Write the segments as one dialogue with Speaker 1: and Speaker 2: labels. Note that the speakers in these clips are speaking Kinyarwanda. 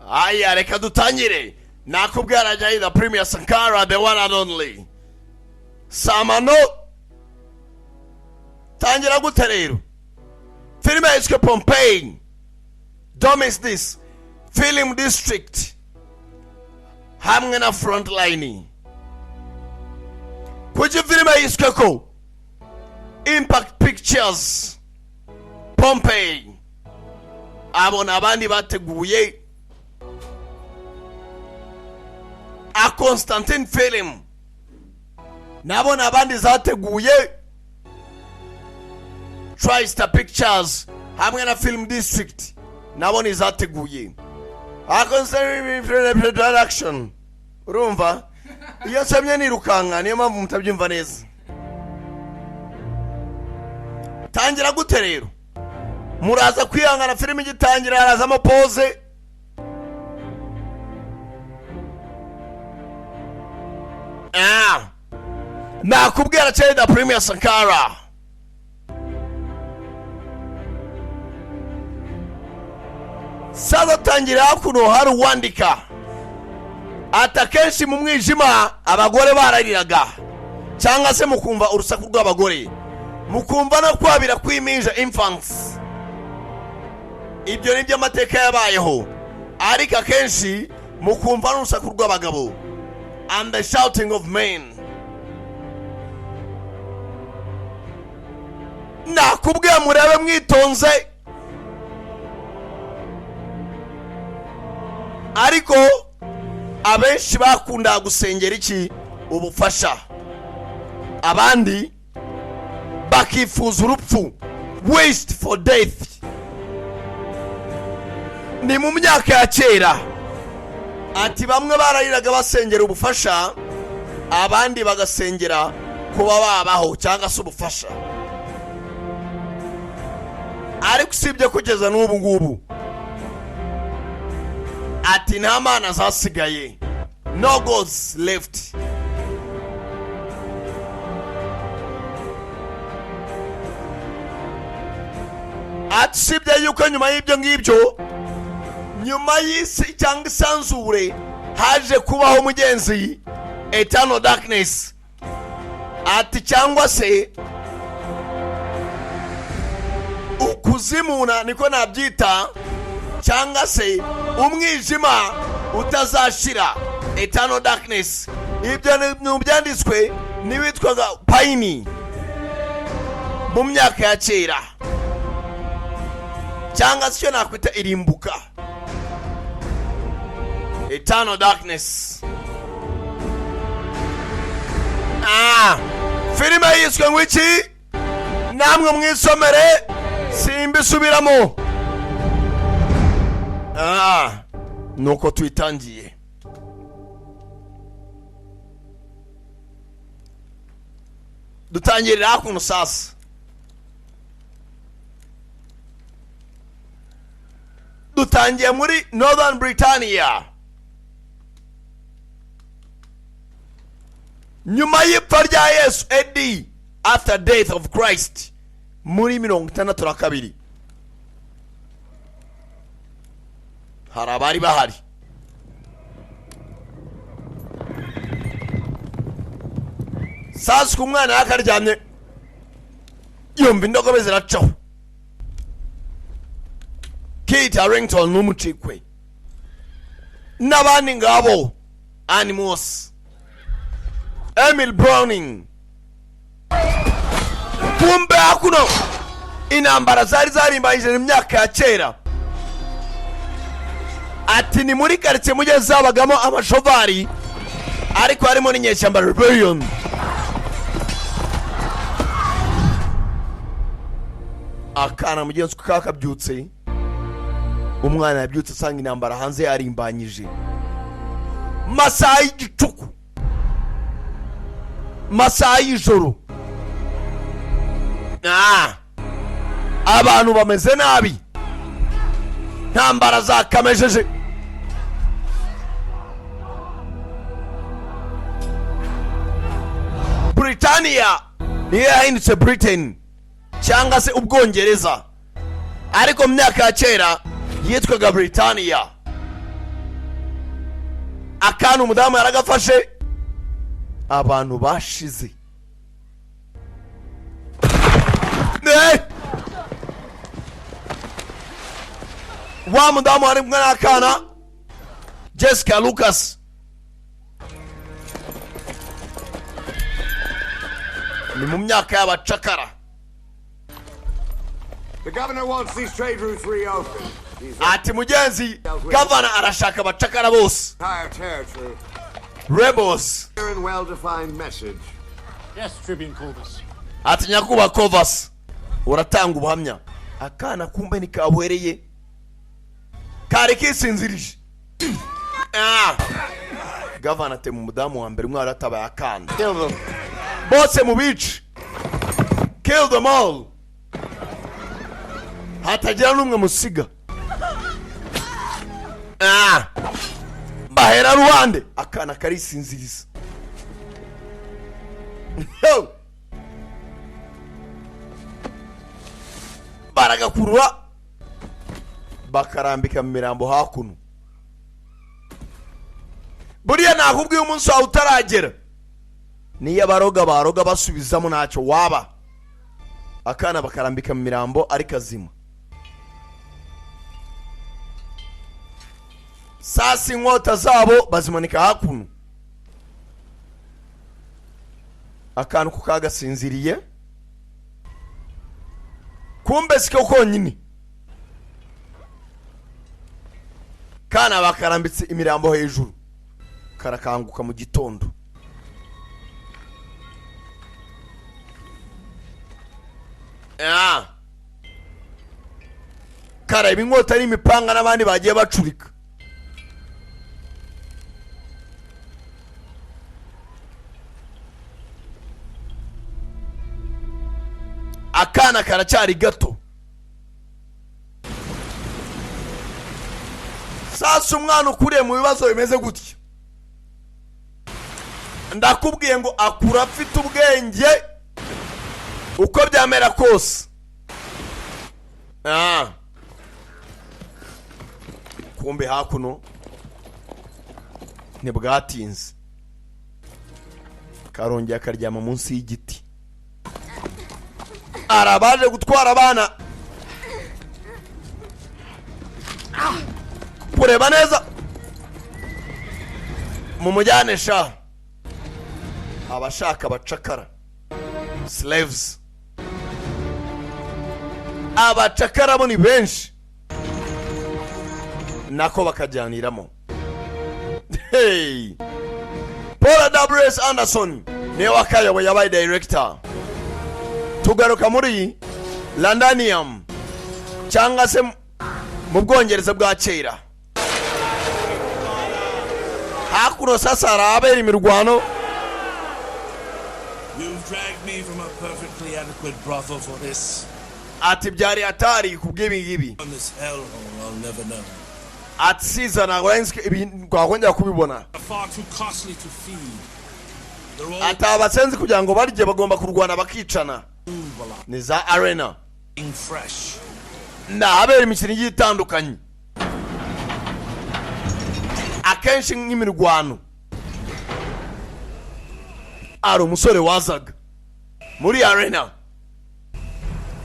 Speaker 1: aya reka dutangire nakubwira jay the premier Sankara the one and only samano tangira gute rero filime yiswe Pompeii Domestic Film District hamwe na Frontline kuji filime yiswe ko Impact Pictures Pompeii abona abandi bateguye a Constantine film nabona abandi zateguye TriStar Pictures hamwe na Film District nabona izateguye a Constantine production urumva iyo samye nirukanga niyo mpamvu mutabyumva neza tangira gute rero muraza kwihangana filime igitangira harazamo pause nakubwira cyane the premier Sankara sasa tangira kuno hari wandika atakenshi mu mwijima abagore barariraga cyangwa se mukumva urusaku rw'abagore mukumva no kwabira kwiminja infants ibyo ni by'amateka yabayeho ariko akenshi mukumva n'urusaku rw'abagabo and the shouting of men nakubwiye murebe mwitonze ariko abenshi bakunda gusengera iki ubufasha abandi bakifuza urupfu waste for death ni mu myaka ya kera ati bamwe barariraga basengera ubufasha abandi bagasengera kuba babaho cyangwa se ubufasha ariko sibye kugeza n'ubu ngubu ati nta mana zasigaye no gods left ati sibye yuko nyuma y'ibyo ngibyo nyuma y'isi cyangwa isanzure haje kubaho mugenzi eternal darkness ati cyangwa se ukuzimuna niko nabyita cyangwa se umwijima utazashira eternal darkness ibyo byanditswe niwitwaga Paini mu myaka ya kera cyangwa se cyo nakwita irimbuka eternal darkness filime yiswe ngwiki namwe mwisomere simbisubiramo nuko tuitangiye dutangirira kuno sasa dutangiye muri Northern Britannia nyuma y'ipfa rya Yesu AD after death of Christ muri 62 hari abari bahari sasa ku mwana yakaryamye yumva indogobe ziracaho Kate Harrington n'umucikwe n'abandi ngabo Animals Emil Browning kumbe hakuno intambara zari zarimbanyije mu myaka ya kera ati ni muri quartier mujye zabagamo amashovari ariko harimo n'inyeshyamba rebellion akana mugenzi kakabyutse umwana yabyutse asanga intambara hanze yarimbanyije masaha y'igicuku masaha y'ijoro abantu bameze nabi ntambara zakamejeje Britannia niyo yahindutse Britain cyangwa se Ubwongereza ariko mu myaka ya kera yitwaga Britannia akana umudamu yaragafashe abantu bashize wa mudamu ari kumwe n'akana Jessica Lucas ni mu myaka y'abacakara.
Speaker 2: The governor wants these trade routes reopened.
Speaker 1: Ati mugenzi governor arashaka abacakara bose.
Speaker 2: Entire territory.
Speaker 1: Rebels.
Speaker 2: Clear and well-defined message.
Speaker 3: Yes, Tribune Corvus.
Speaker 1: Ati nyakuba Corvus uratanga ubuhamya. Akana kumbe nikabwereye kari kisinzirije. Governor ate mu mudamu wa mbere umwe atabaye akana.
Speaker 3: Kill them.
Speaker 1: Bose mu bice. Kill them all. Hatagira n'umwe musiga. Bahera ruhande akana karisinziriza. Baragakurura bakarambika mu mirambo hakuno. Buriya nakubwiye umunsi wawe utaragera niyo baroga basubizamo ntacyo waba. Akana bakarambika mu mirambo ari kazima. Sasa inkota zabo bazimanika hakuno. Akantu kukagasinziriye kumbe siko konyine. Kana bakarambitse imirambo hejuru karakanguka mu gitondo. Kareba inkota n'imipanga n'abandi bagiye bacurika. Akana karacyari gato. Sasa umwana ukuriye mu bibazo bimeze gutya ndakubwiye ngo akura afite ubwenge uko byamera kose. Kumbe hakuno ntibwatinze karongera akaryama munsi y'igiti. Arabaje gutwara abana kureba neza mu mujyanesha abashaka abacakara slaves. Abacakara bo ni benshi nako bakajyaniramo. Hey, Paul W.S. Anderson niwe wakayoboye yabaye director. Tugaruka muri Londonium cyangwa se mu Bwongereza bwa kera. Hakuno sasa arabera imirwano.
Speaker 4: You've dragged me from a perfectly adequate brothel for this.
Speaker 1: Ati byari atari kubwibi ngibi.
Speaker 4: On this hellhole I'll never know.
Speaker 1: Ati siza na Gwenske kwakongera kubibona.
Speaker 4: Far too costly to feed.
Speaker 1: Ati abasenzi kugira ngo barye bagomba kurwana bakicana. Ni za arena.
Speaker 4: Fresh.
Speaker 1: Na habera imikino igiye itandukanye. Akenshi nk'imirwano. Ari umusore wazaga muri arena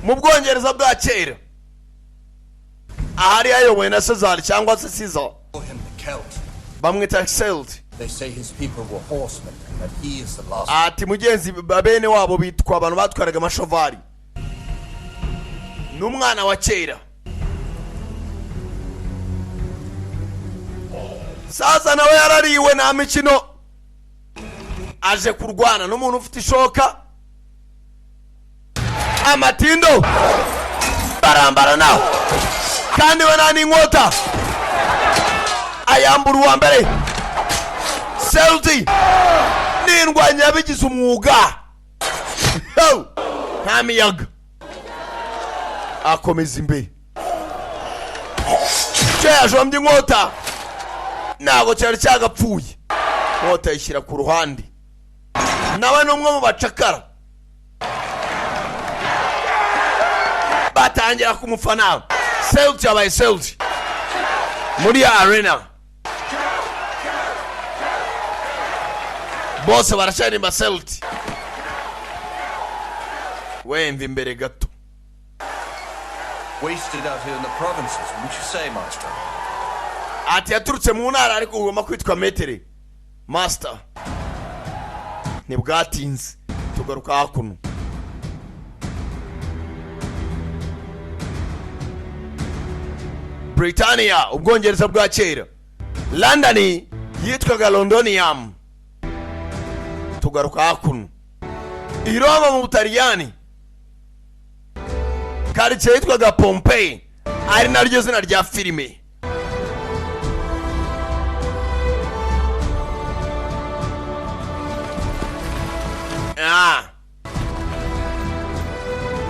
Speaker 1: mu Bwongereza bwa kera ahari ayoboye na Caesar cyangwa se Caesar. Bamwita Celt.
Speaker 5: They say his people were horsemen, that he is the last.
Speaker 1: Ati mugenzi babene wabo bitwa abantu batwaraga amashovari. N'umwana wa kera. Sasa nawe yarariwe na mikino aje kurwana n'umuntu ufite ishoka amatindo barambara nawe kandi we nani inkota ayambura uwa mbere. Selti n'indwanya yabigize umwuga nta miyaga akomeza imbere. Yajombye inkota ntabwo cyari cyagapfuye. Inkota yishyira ku ruhande nawe n'umwe mu bacakara batangira kumufana. Selti yabaye Selti muri ya arena. bose barasharirimba Celtic. Wemva imbere gato.
Speaker 5: Wasted out here in the provinces, wouldn't you say, Master?
Speaker 1: Ati yaturutse mu ntara ariko ugomba kwitwa metere. Master. Ntibwatinze. Tugaruka hakuno. Britannia, ubwongereza bwa kera. London yitwaga Londonium. Tugaruka hakuno. I Roma mu Butaliyani karitsiye yitwaga Pompeii, ari naryo zina rya filime.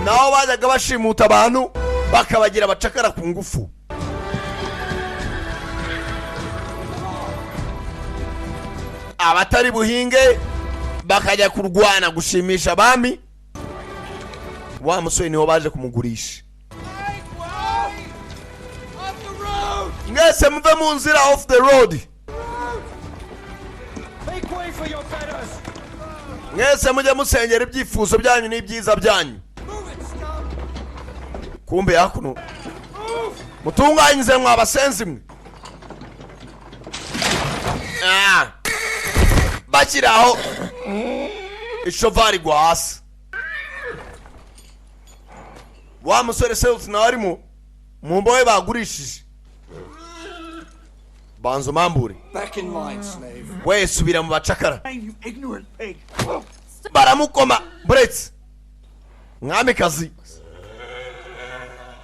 Speaker 1: Naho bajyaga bashimuta abantu bakabagira abacakara ku ngufu. Abatari buhinge bakajya kurwana gushimisha abami. Wa musore niho baje kumugurisha. Mwese muve mu nzira, off the road. Mwese mujye musengera ibyifuzo byanyu n'ibyiza byanyu. Kumbe hakuno mutunganyize mwa basenzi mwe. Bakiraho ishovari gwa hasi. Wa musore Celtic nawe arimo mu mbohe bagurishije. Banzo mambure.
Speaker 4: Back in line, slave.
Speaker 1: We subira mu bacakara.
Speaker 4: You ignorant pig.
Speaker 1: Baramukoma Brett. Mwamikazi.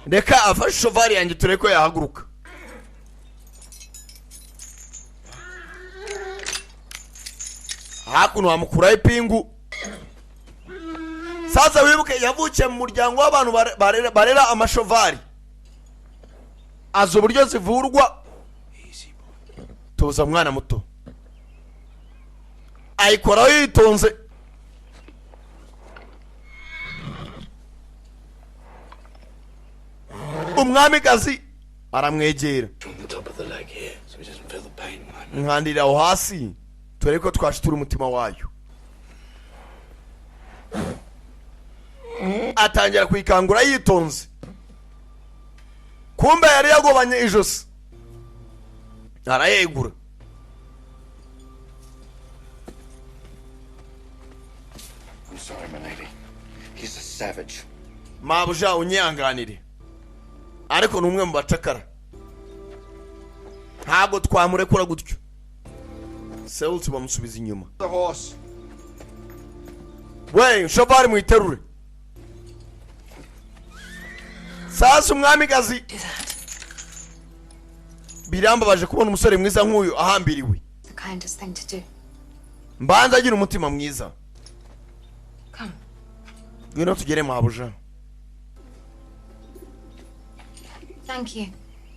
Speaker 1: Reka afashe shovari yanjye tureko yahaguruka. Hakuno amukuraho ipingu. Sasa wibuke yavukiye mu muryango w'abantu barera amashovari. Azo buryo zivurwa. Tuza mwana muto. Ayikoraho yitonze. Umwamikazi aramwegera. Nkandira aho hasi tureko twashitura umutima wayo. Atangira kwikangura yitonze. Kumbe yari yagobanye ijosi. Arayegura.
Speaker 6: I'm sorry, my lady. He's a savage.
Speaker 1: Mabuja unyanganire. Ariko numwe mu bacakara. Ntabwo twamurekura gutyo. Celtic bamusubiza inyuma.
Speaker 2: The horse.
Speaker 1: We, shovari muiterure. Sasa umwamikazi birambabaje kubona umusore mwiza nk'uyu ahambiriwe.
Speaker 7: The kindest thing to do.
Speaker 1: Mbanza agira umutima mwiza.
Speaker 7: Come.
Speaker 1: Ngwino tugere Mabuja.
Speaker 7: Thank you.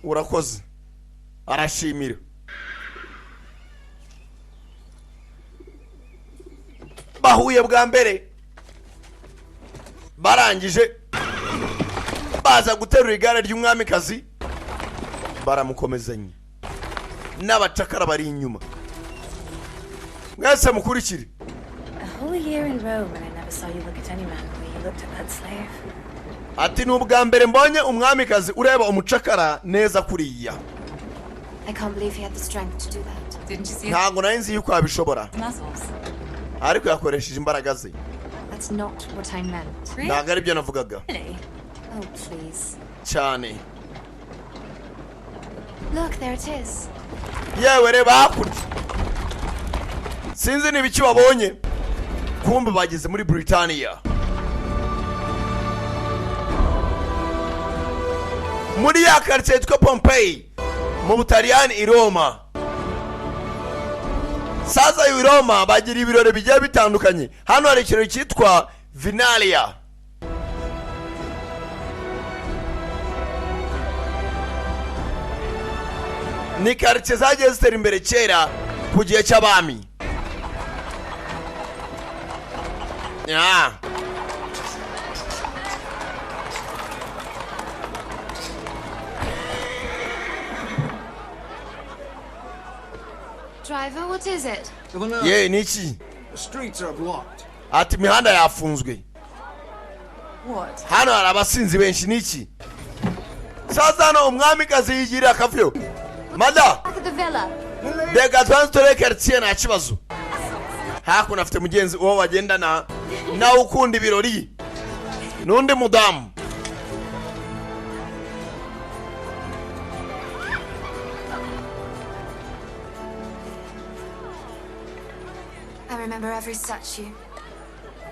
Speaker 1: Urakoze. Arashimira. Bahuye bwa mbere. Barangije baza guterura igare ry'umwamikazi. Baramukomezanya. N'abacakara bari inyuma. Mwese mukurikire.
Speaker 8: A whole year in Rome and I never saw you look at any man the way you looked at that slave.
Speaker 1: Ati n'ubwa mbere mbonye umwamikazi ureba umucakara neza kuriya.
Speaker 7: I can't believe he had the strength to do that.
Speaker 8: Didn't you see his
Speaker 1: Ntabwo nari yuko abishobora.
Speaker 8: muscles?
Speaker 1: Ariko yakoresheje imbaraga ze.
Speaker 7: That's not what I meant.
Speaker 1: Ntabwo ari byo navugaga.
Speaker 8: Really?
Speaker 7: Oh, please.
Speaker 1: Cyane.
Speaker 7: Look, there it is.
Speaker 1: Yewe reba hakurya. Sinzi n'ibiki wabonye. Kumbe bageze muri Britannia. Muri ya karitsiye yitwa Pompeii mu Butaliyani i Roma. Sasa i Roma bagira ibirori bigiye bitandukanye. Hano hari ikirori cyitwa Vinalia. Ni karitsiye zagiye zitera imbere kera ku gihe cy'abami.
Speaker 7: Driver, what is it?
Speaker 1: Ye niki?
Speaker 2: The streets are blocked.
Speaker 1: ati imihanda yafunzwe.
Speaker 8: What?
Speaker 1: Hano hari abasinzi benshi niki. Sasa hano umwamikazi yigirira akavuyo. Mada,
Speaker 7: Back at the villa.
Speaker 1: reka twanzitore quartier nta kibazo. Hakuno afite mugenzi uwo wagendana nawe ukunda ibirori n'undi mudamu.
Speaker 7: I remember every statue,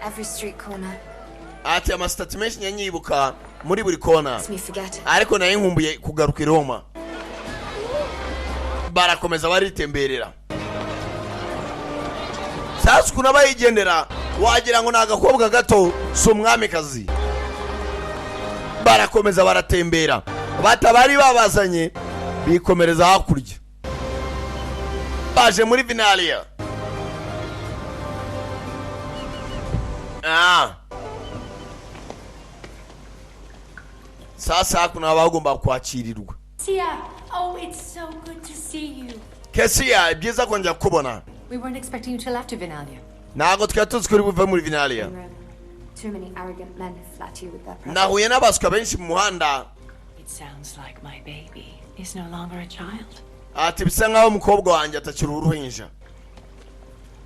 Speaker 7: every street corner.
Speaker 1: Ati amasitati menshi nyanyibuka muri buri kona,
Speaker 7: Makes me forget it.
Speaker 1: ariko nayo nkumbuye kugaruka i Roma. Barakomeza baritemberera. Sasa ukuntu abayigendera wagira ngo ni agakobwa gato si umwamikazi. Barakomeza baratembera, batabari babazanye bikomereza hakurya. Baje muri Vinalia. Sasa hakuno abagomba kwakirirwa.
Speaker 9: Sia, oh, it's so good to see you.
Speaker 1: Kesia, ibyiza kongera kubona.
Speaker 9: We weren't expecting you till after Vinalia.
Speaker 1: Ntago twari tuzi kuri buve muri Vinalia.
Speaker 7: In Rome, too many arrogant men who flatter you with their presence.
Speaker 1: Nahuye n'abaswa benshi mu muhanda.
Speaker 8: It sounds like my baby is no longer a child.
Speaker 1: Ati bisa nkaho umukobwa wanjye atakiri uruhinja.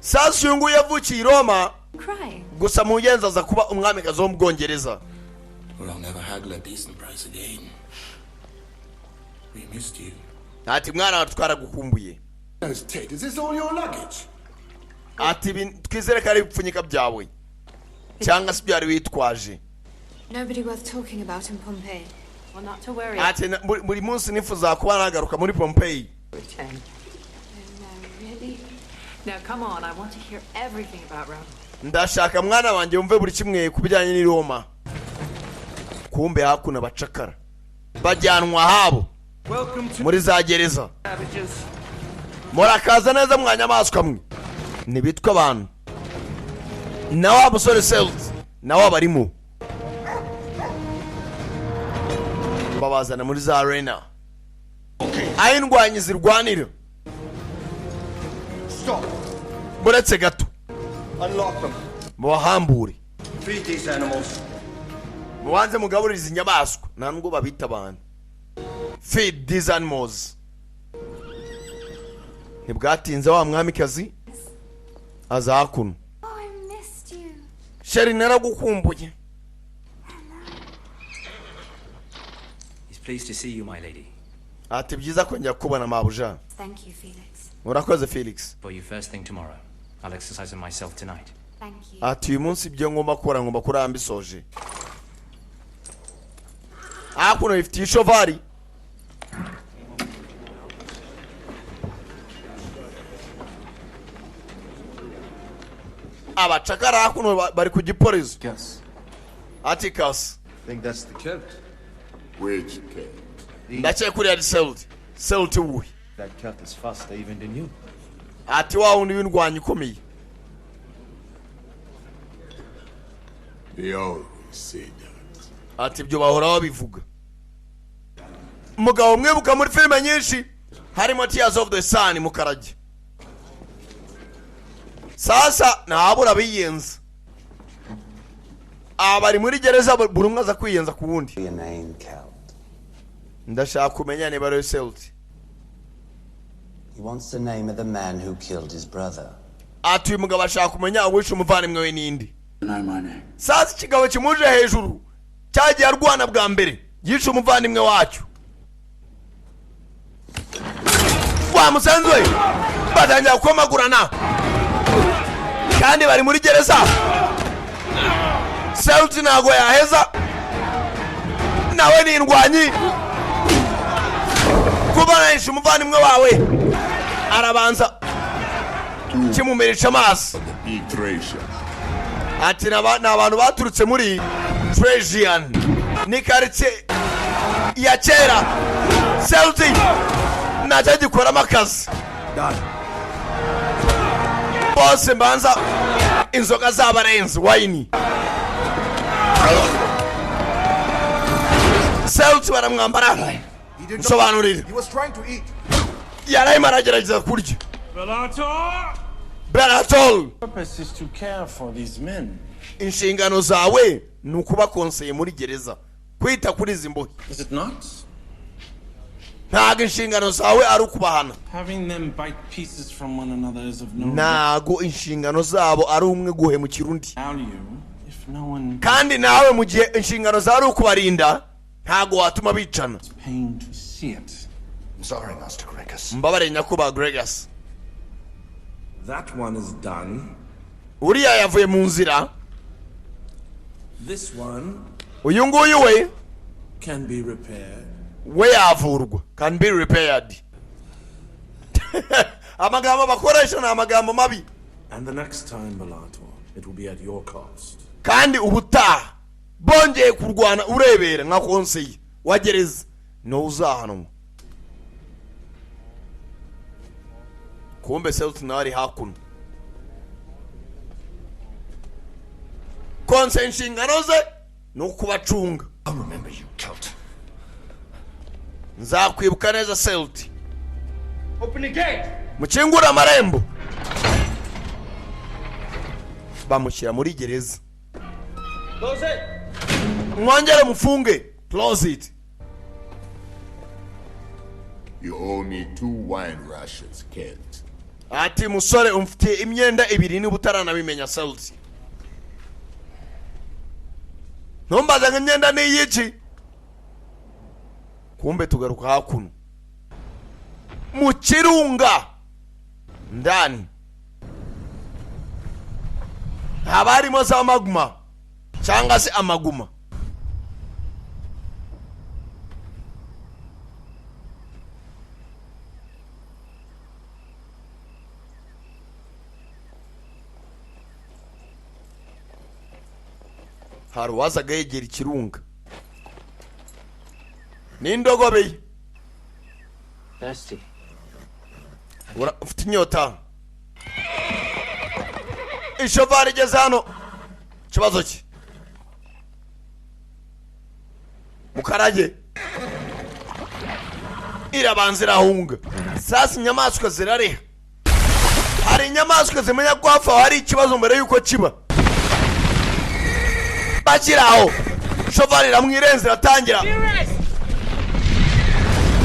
Speaker 1: Sasa uyu nguyu yavukiye i Roma,
Speaker 8: Crying.
Speaker 1: gusa mu ngenzi aza kuba umwamikazi wo mu Bwongereza.
Speaker 4: Well, I'll never haggle a decent price again. We missed you.
Speaker 1: Ati mwana wacu twaragukumbuye.
Speaker 2: Ted, is this all your luggage?
Speaker 1: Ati twizere ko ari ibipfunyika byawe cyangwa se byari witwaje.
Speaker 7: Nobody worth talking about in Pompeii.
Speaker 8: Well, not to worry.
Speaker 1: Ati buri munsi nifuza kuba nagaruka muri Pompeii.
Speaker 8: Pretend.
Speaker 7: No, really?
Speaker 8: Now, come on. I want to hear everything about Rome.
Speaker 1: Ndashaka mwana wanjye wumve buri kimwe kubijyanye n'i Roma. Kumbe hakuno abacakara bajyanwa habo muri za gereza. Murakaza neza mwanyamaswa mwe, nibitwa abantu. Na wa musore Sales na wa barimo babazana muri za arena. Aho indwanyi zirwanira.
Speaker 2: Stop.
Speaker 1: Buretse gato
Speaker 2: Unlock them.
Speaker 1: mubahambure,
Speaker 2: Feed these animals.
Speaker 1: mubanze mugaburire izi nyamaswa, nta nubwo babita abantu. Feed these animals. Ntibwatinze wa mwamikazi aza hakuno.
Speaker 7: Oh, I missed you.
Speaker 1: Sheri naragukumbuye.
Speaker 10: He's pleased to see you, my lady.
Speaker 1: Ati byiza kongera kubona mabuja.
Speaker 7: Thank you, Felix.
Speaker 1: Urakoze Felix.
Speaker 10: For you first thing tomorrow. I'll exercise on myself tonight.
Speaker 7: Thank you.
Speaker 1: Ati uyu munsi ibyo ngomba gukora mbisoje. Hakuno ifite ishovari. Abacakara hakuno bari ku gipolisi.
Speaker 5: Yes.
Speaker 1: Ati kasi.
Speaker 5: I think that's the kid.
Speaker 2: Which kid?
Speaker 1: Ndakeka kuri ari Selt. Selt uwe.
Speaker 5: That cat is faster even than you.
Speaker 1: Ati wa wundi w'indwanyi ukomeye.
Speaker 2: They always say that.
Speaker 1: Ati ibyo bahora babivuga. Umugabo mwibuka muri filime nyinshi harimo Tears of the Sun mu Karage. Sasa ntabura biyenza. Abari muri gereza buri umwe aza kwiyenza ku wundi.
Speaker 11: Your name, Count.
Speaker 1: Ndashaka kumenya niba ari Selt.
Speaker 11: He wants the name of the man who killed his brother.
Speaker 1: Ati uyu mugabo ashaka kumenya uwishe umuvandimwe we n'indi.
Speaker 2: Know my name.
Speaker 1: Sasa ikigabo kimuje hejuru cyagiye arwana bwa mbere yishe umuvandimwe wacu. Wa musanzwe batangira gukomagurana kandi bari muri gereza. Selt ntago yaheza nawe ni indwanyi kuba nahishe umuvandimwe wawe arabanza kimumeresha amaso. Ati ni abantu baturutse muri Trajan, ni quartier ya kera. Selt ntacyo gikoramo akazi. Bose mbanza inzoga z'abarenzi wayini. Selt baramwambara nsobanurira.
Speaker 2: He was trying to eat.
Speaker 1: Yarayimo aragerageza kurya.
Speaker 4: Bellator!
Speaker 1: Beratol.
Speaker 12: Purpose is to care for these men.
Speaker 1: Inshingano zawe nukuba konseye muri gereza. Kwita kuri zimbohe.
Speaker 12: Is it not?
Speaker 1: Ntago inshingano zawe ari ukubahana.
Speaker 12: Having them bite pieces from one another is of no
Speaker 1: ntago inshingano zabo ari umwe guhemukira undi.
Speaker 12: value if no one
Speaker 1: kandi nawe mu gihe inshingano zawe ari ukubarinda ntago watuma bicana.
Speaker 12: pain to see it.
Speaker 6: I'm sorry, Master Gregus.
Speaker 1: Mbabare nyakuba Gregus.
Speaker 12: That one is done.
Speaker 1: Uriya yavuye mu nzira.
Speaker 12: This one
Speaker 1: Uyu nguyu we
Speaker 12: can be repaired.
Speaker 1: we yavurwa, can be repaired. Amagambo bakoresha na amagambo mabi.
Speaker 12: And the next time, Balato, it will be at your cost.
Speaker 1: Kandi ubutaha bongeye kurwana urebera nka konseye wagereza no uzahanwa. Kumbe Celtic nari hakuno. Konse inshingano ze nukubacunga.
Speaker 6: I'll remember you, Celt.
Speaker 1: Nzakwibuka neza Celtic.
Speaker 3: Open the gate!
Speaker 1: Mukingura amarembo. Bamushyira muri gereza.
Speaker 3: Close it!
Speaker 1: Mwongere mufunge. Close it.
Speaker 2: You owe me 2 wine rations, Kent.
Speaker 1: Ati musore umfitiye imyenda ibiri ni butaranabimenya Celtic. Ntumbaza nk'imyenda ni yiki. Kumbe tugaruka hakuno. Mu kirunga ndani habarimo za maguma cyangwa se amaguma. Hari wazaga yegera ikirunga n'indogobe.
Speaker 10: Thirsty.
Speaker 1: Ufite inyota. Ishovari igeze hano. Kibazo ki? Mukarage. Irabanza irahunga. Sasa inyamaswa zirareha. Hari inyamaswa zimenya kwafa hari ikibazo mbere yuko kiba. Bakiraho. Shovari ramwirenze iratangira.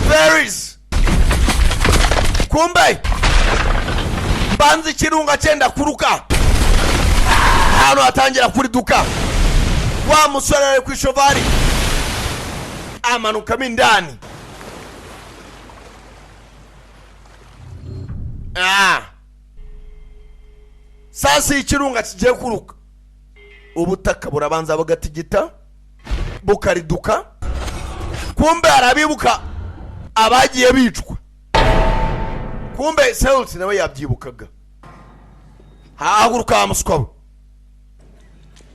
Speaker 1: Ferris. Kumbe banzi ikirunga cyenda kuruka hano atangira kuri duka. Wa musore ari kwishovari amanuka mindani. Sasa ikirunga kigiye kuruka ubutaka burabanza bugatigita bukariduka. Kumbe arabibuka abagiye bicwa. Kumbe Celtic nawe yabyibukaga. Haguruka amuswa.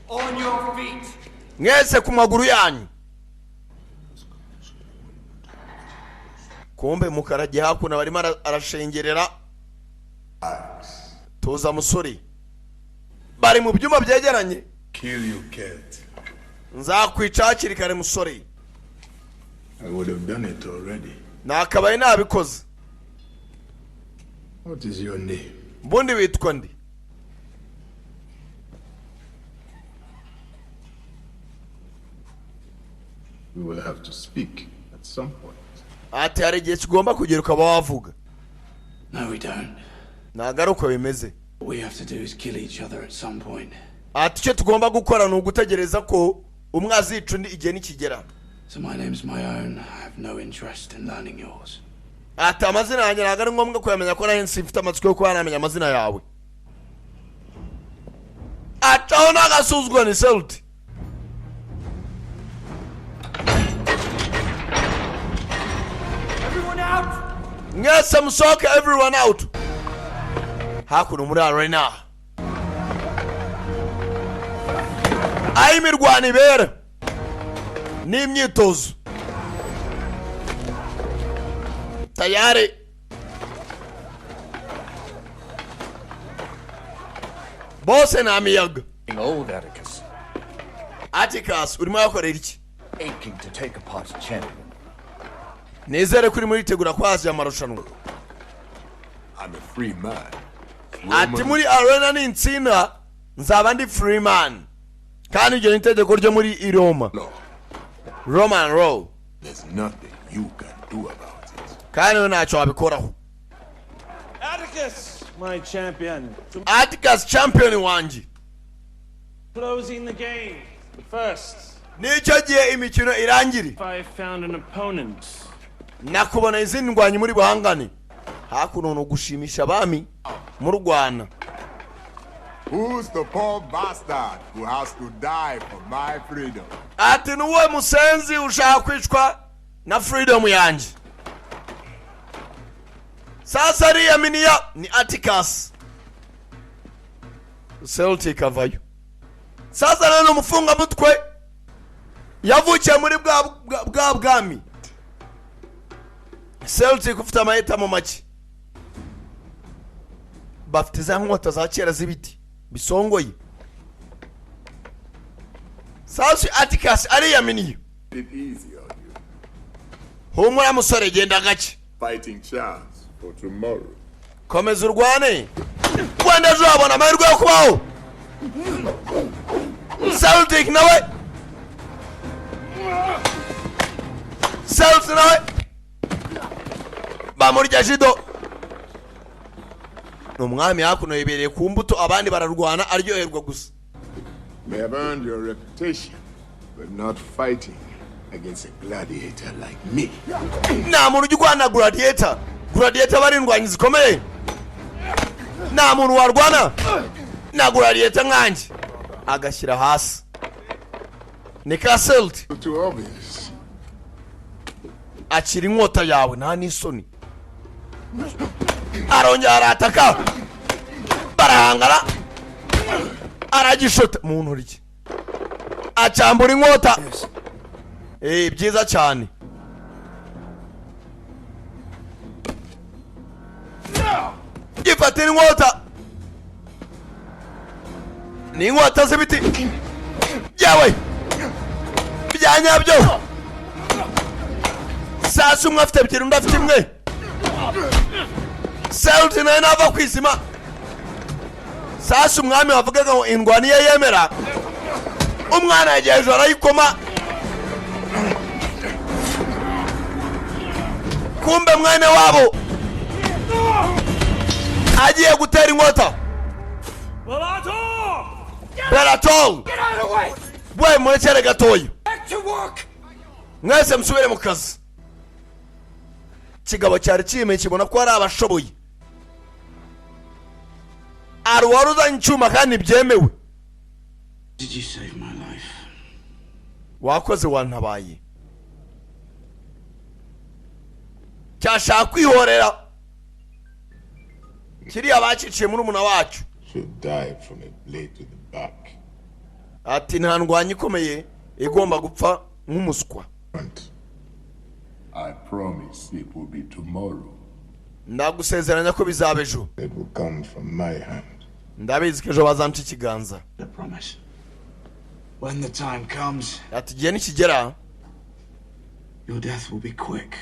Speaker 3: On your feet!
Speaker 1: Mwese ku maguru yanyu. Kumbe mukarage hakuno barimo arashengerera. Tuza musore. Bari mu byuma byegeranye.
Speaker 2: Kill you, Kent.
Speaker 1: Nzakwica hakiri kare musore.
Speaker 2: I would have done it already.
Speaker 1: Nakabaye nabikoze.
Speaker 2: What is your name?
Speaker 1: Mbundi witwa ndi?
Speaker 2: We will have to speak at some point.
Speaker 1: Ati hari igihe kigomba kugera ukaba wavuga.
Speaker 6: No, we don't.
Speaker 1: Nagaruka bimeze.
Speaker 6: What we have to do is kill each other at some point.
Speaker 1: Ati cyo tugomba gukora ni ugutegereza ko umwe azica undi igihe nikigera.
Speaker 6: So my name's my own. I have no interest in learning yours.
Speaker 1: Ati amazina yanjye ntabwo ari ngombwa kuyamenya ko nayo mfite amatsiko yo kuba namenya amazina yawe. Acaho n'agasuzuguro ni Celtic.
Speaker 3: Everyone out!
Speaker 1: Mwese musohoke, everyone out. Hakuno muri arena. Aho imirwano ibera n'imyitozo. Tayari. Bose na miyaga.
Speaker 5: Old Atticus.
Speaker 1: Atticus, urimo yakorera iki?
Speaker 5: Aching to take apart a champion.
Speaker 1: Nizere kuri muri tegura kwazi amarushanwa.
Speaker 2: I'm a free man.
Speaker 1: ati muri arena n'intsina nzaba ndi free man kandi iryo ni itegeko ryo muri Roma. Roman Roll.
Speaker 2: There's nothing you can do about it.
Speaker 1: kandi we ntacyo wabikoraho.
Speaker 3: Atticus, my champion.
Speaker 1: Atticus champion wanjye.
Speaker 3: Closing the game. But first,
Speaker 1: nicyo gihe imikino irangire.
Speaker 3: if I found an opponent.
Speaker 1: nakubona izindi ndwanyi muri buhangane. hakuno no gushimisha abami mu Rwanda.
Speaker 2: Who's the poor bastard who has to die for my freedom?
Speaker 1: ati nuwe musenzi ushaka kwicwa na freedom yanjye. sasa riyaminiya ni Atticus. Celtic avayo. sasa rero umufunga mutwe yavukiye muri bwa bwami. Celtic ufite amahitamo make. bafite za nkota za kera z'ibiti bisongoye. sasa Atticus ariyaminiye.
Speaker 2: It easy on you.
Speaker 1: humura musore genda gake.
Speaker 2: Fighting chance for tomorrow.
Speaker 1: komeza urwane wenda ejo wabona amahirwe yo kubaho. Celtic nawe Celtic nawe bamurya jido. umwami hakuno yibereye ku mbuto abandi bararwana aryoherwa gusa.
Speaker 2: May have earned your reputation, but not fighting against a gladiator like me.
Speaker 1: nta muntu ujya urwana gladiator. gladiator bari indwanyi zikomeye. nta muntu warwana na gladiator nkanjye agashyira hasi. ni ka Celtic.
Speaker 2: Too obvious.
Speaker 1: akira inkota yawe nta n'isoni. arongera arataka barahangara aragishota mu ntoryi acambura inkota. byiza cyane. gifatira inkota ni inkota z'ibiti yawe bya nyabyo. sasa umwe afite ebyiri undi afite imwe. Celtic nawe nava ku izima. sasa umwami wavugaga ngo indwani ye yemera umwana yagiye hejuru arayikoma. kumbe mwene wabo agiye gutera inkota. Bellator we murekere gatoya mwese musubire mu kazi. kigabo cyari cyimeye kibona ko ari abashoboye. ari wari uzanye icyuma kandi byemewe.
Speaker 4: Did you save my life?
Speaker 1: wakoze wantabaye. cyashaka kwihorera kiriya bakiciye muri umuna wacu.
Speaker 2: Should die from a blade to the back.
Speaker 1: ati nta ndwanyi ikomeye igomba gupfa nk'umuswa.
Speaker 2: I promise it will be tomorrow.
Speaker 1: ndagusezeranya ko bizaba ejo.
Speaker 2: It will come from my hand.
Speaker 1: ndabizi ko ejo bazamca ikiganza.
Speaker 4: I promise. When the time comes,
Speaker 1: ati igihe nikigera
Speaker 4: your death will be quick.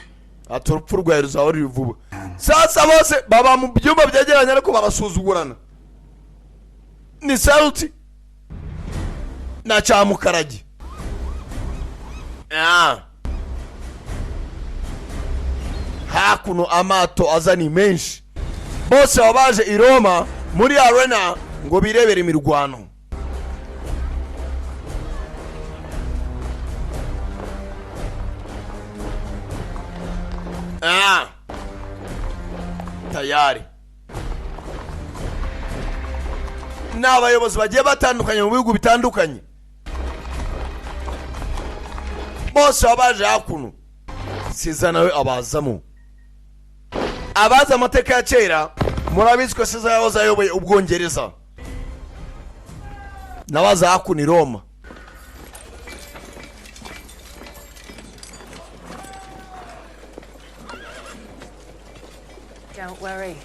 Speaker 1: ati urupfu rwawe ruzaba ruri vuba. sasa bose baba mu byumba byegeranye ariko barasuzugurana. ni Celtic na cyamukarage. hakuno amato azani menshi. bose baba baje i Roma muri arena ngo birebere imirwano. tayari ni abayobozi bagiye batandukanye mu bihugu bitandukanye. bose baba baje hakuno. siza nawe abazamo. abazi amateka ya kera murabizi ko siza yahoze ayoboye Ubwongereza. nabaza hakuno i Roma.
Speaker 8: Don't worry.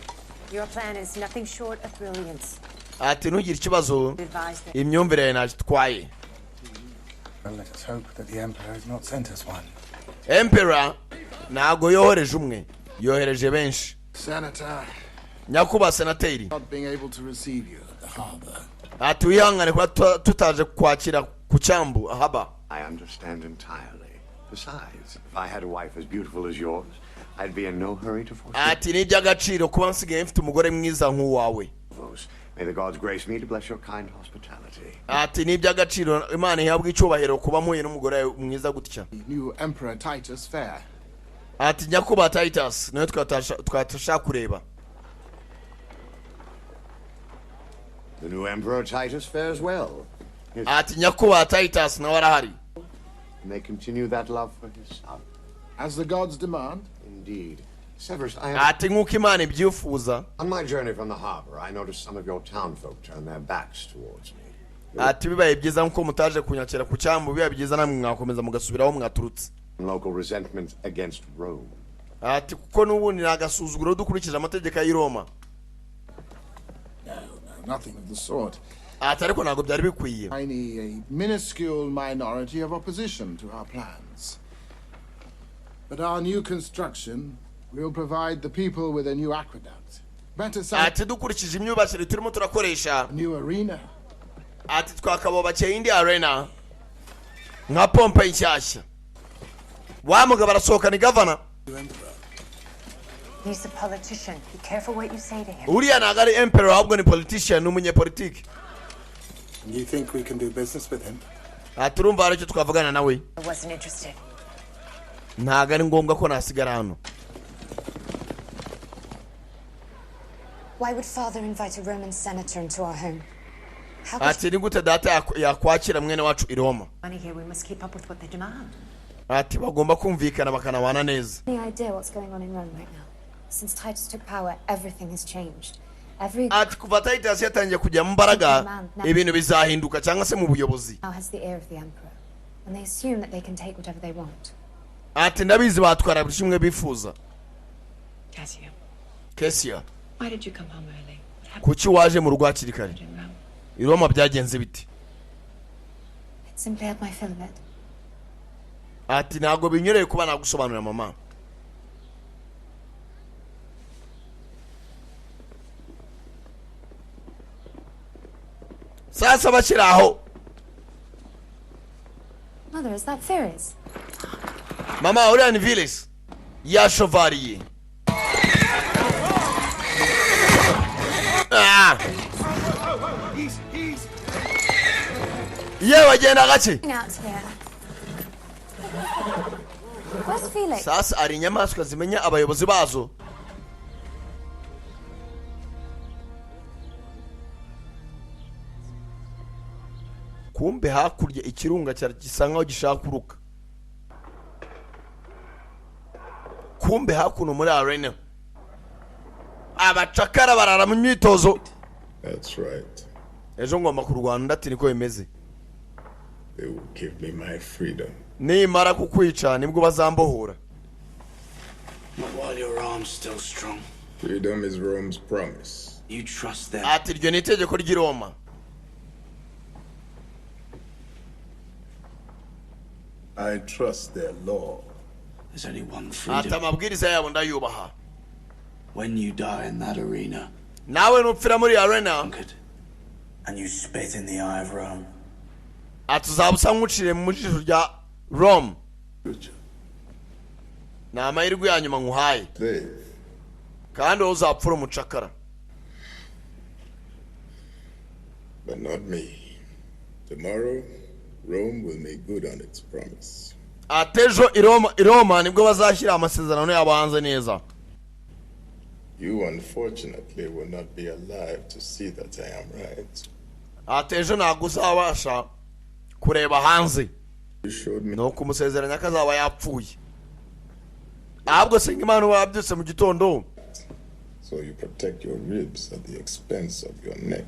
Speaker 8: Your plan is nothing short of brilliance.
Speaker 1: ati ntugire ikibazo imyumvire yawe ntagitwaye.
Speaker 5: Well, let us hope that the Emperor has not sent us one.
Speaker 1: Emperor ntago yohereje umwe yohereje benshi.
Speaker 6: Senator,
Speaker 1: nyakuba senateri
Speaker 2: Not being able to receive you at the harbor.
Speaker 1: ati wihangane kuba tutaje kwakira ku cyambu haba.
Speaker 6: I understand entirely. Besides, if I had a wife as beautiful as yours, I'd be in no hurry to force
Speaker 1: ati ni iby'agaciro kuba nsigaye mfite umugore mwiza nk'uwawe.
Speaker 6: May the gods grace me to bless your kind hospitality.
Speaker 1: ati ni iby'agaciro Imana ihabwa icyubahiro kuba mpuye n'umugore mwiza gutya.
Speaker 2: New Emperor Titus fair.
Speaker 1: ati nyakuba Titus nawe twatashaka kureba.
Speaker 6: The new Emperor Titus fares well.
Speaker 1: ati nyakuba Titus nawe arahari.
Speaker 6: May continue that love for his son.
Speaker 2: As the gods demand.
Speaker 6: Indeed. Severus, I am...
Speaker 1: ati nk'uko Imana ibyifuza.
Speaker 6: On my journey from the harbor, I noticed some of your townfolk turn their backs towards me.
Speaker 1: ati bibaye byiza nko mutaje kunyakira ku cyambu biba byiza namwe mwakomeza mugasubiraho mwaturutse.
Speaker 6: Local resentment against Rome.
Speaker 1: ati kuko n'ubundi nagasuzuguro dukurikije amategeko y'i Roma.
Speaker 2: No, nothing of the sort.
Speaker 1: ati ariko ntabwo byari bikwiye.
Speaker 2: A minuscule minority of opposition to our plans. But our new construction will provide the people with a new aqueduct. Better
Speaker 1: ati dukurikije imyubakire turimo turakoresha.
Speaker 2: New arena.
Speaker 1: ati twakabobakeye indi arena nka pompe nshyashya. wa mugabo arasohoka ni governor.
Speaker 9: He's a politician. Be careful what you say to him.
Speaker 1: uriya ntabwo ari emperor ahubwo ni politician, ni umunyepolitiki.
Speaker 5: You think we can do business with him?
Speaker 1: ati urumva hari icyo twavugana nawe.
Speaker 9: I wasn't interested.
Speaker 1: ntabwo ari ngombwa ko nasigara hano.
Speaker 7: Why would father invite a Roman senator into our home?
Speaker 1: ati ni gute data yakwakira mwene wacu i Roma.
Speaker 9: Money here, we must keep up with what they demand.
Speaker 1: ati bagomba kumvikana bakanabana neza.
Speaker 7: Any idea what's going on in Rome right now? Since Titus took power, everything has changed.
Speaker 1: ati kuva Titus yatangiye kujya mu mbaraga ibintu bizahinduka cyangwa se mu buyobozi.
Speaker 7: Now has the ear of the emperor, and they assume that they can take whatever they want.
Speaker 1: ati ndabizi batwara buri kimwe bifuza. Caesar,
Speaker 9: Why did you come home early?
Speaker 1: kuki waje mu rugo hakiri kare? i Roma byagenze biti?
Speaker 7: It simply had my fill of it.
Speaker 1: ati ntabwo binyureye kuba nagusobanurira mama. sasa bakiri aho.
Speaker 7: Mother, is that Ferris?
Speaker 1: mama uriya ni Viles ya Chevalier. yewe agenda gake.
Speaker 7: Where's Felix?
Speaker 1: sasa ari inyamaswa zimenya abayobozi bazo. kumbe hakurya ikirunga cyari gisa nkaho gishaka kuruka. kumbe hakuno muri arena abacakara barara mu myitozo.
Speaker 2: That's right.
Speaker 1: ejo ngomba kurwana ndati niko bimeze.
Speaker 2: They will give me my freedom.
Speaker 1: nimara kukwica nibwo bazambohora.
Speaker 4: Not while your arm's still strong.
Speaker 2: Freedom is Rome's promise.
Speaker 4: You trust them.
Speaker 1: ati iryo ni itegeko ry'i Roma.
Speaker 2: I trust their law.
Speaker 4: There's only one
Speaker 1: ati
Speaker 4: freedom.
Speaker 1: amabwiriza yabo ndayubaha.
Speaker 4: When you die in that arena,
Speaker 1: nawe nupfira muri arena
Speaker 4: and you spit in the eye of Rome,
Speaker 1: ati uzaba usa nk'uciriye mu jisho rya Rome. ni amahirwe ya nyuma nkuhaye. kandi wowe uzapfura umucakara.
Speaker 2: But not me. Tomorrow, Rome will make good on its promise.
Speaker 1: ati ejo i Roma nibwo bazashyira amasezerano yabo hanze neza.
Speaker 2: You unfortunately will not be alive to see that I am right.
Speaker 1: ati ejo ntabwo uzabasha kureba hanze. ni ukumusezeranya ko azaba yapfuye. ahubwo singa Imana wabyutse mu gitondo.
Speaker 2: So you protect your ribs at the expense of your neck.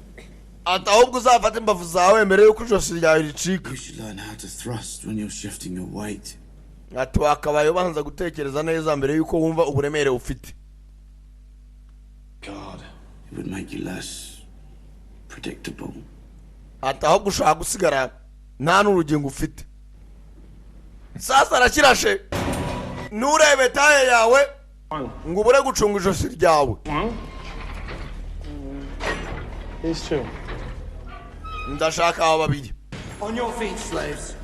Speaker 1: ati ahubwo uzafata imbavu zawe mbere yuko ijosi ryawe ricika.
Speaker 4: you should learn how to thrust when you're shifting your weight.
Speaker 1: ati wakabaye ubanza gutekereza neza mbere yuko wumva uburemere ufite.
Speaker 4: God, it would make you less predictable.
Speaker 1: ati ahubwo ushaka gusigara nta n'urugingo ufite. sasa arakirashe. nturebe taye yawe ngo ubure gucunga ijosi ryawe.
Speaker 3: These two.
Speaker 1: Ndashaka aba babiri.
Speaker 5: On your feet, slaves.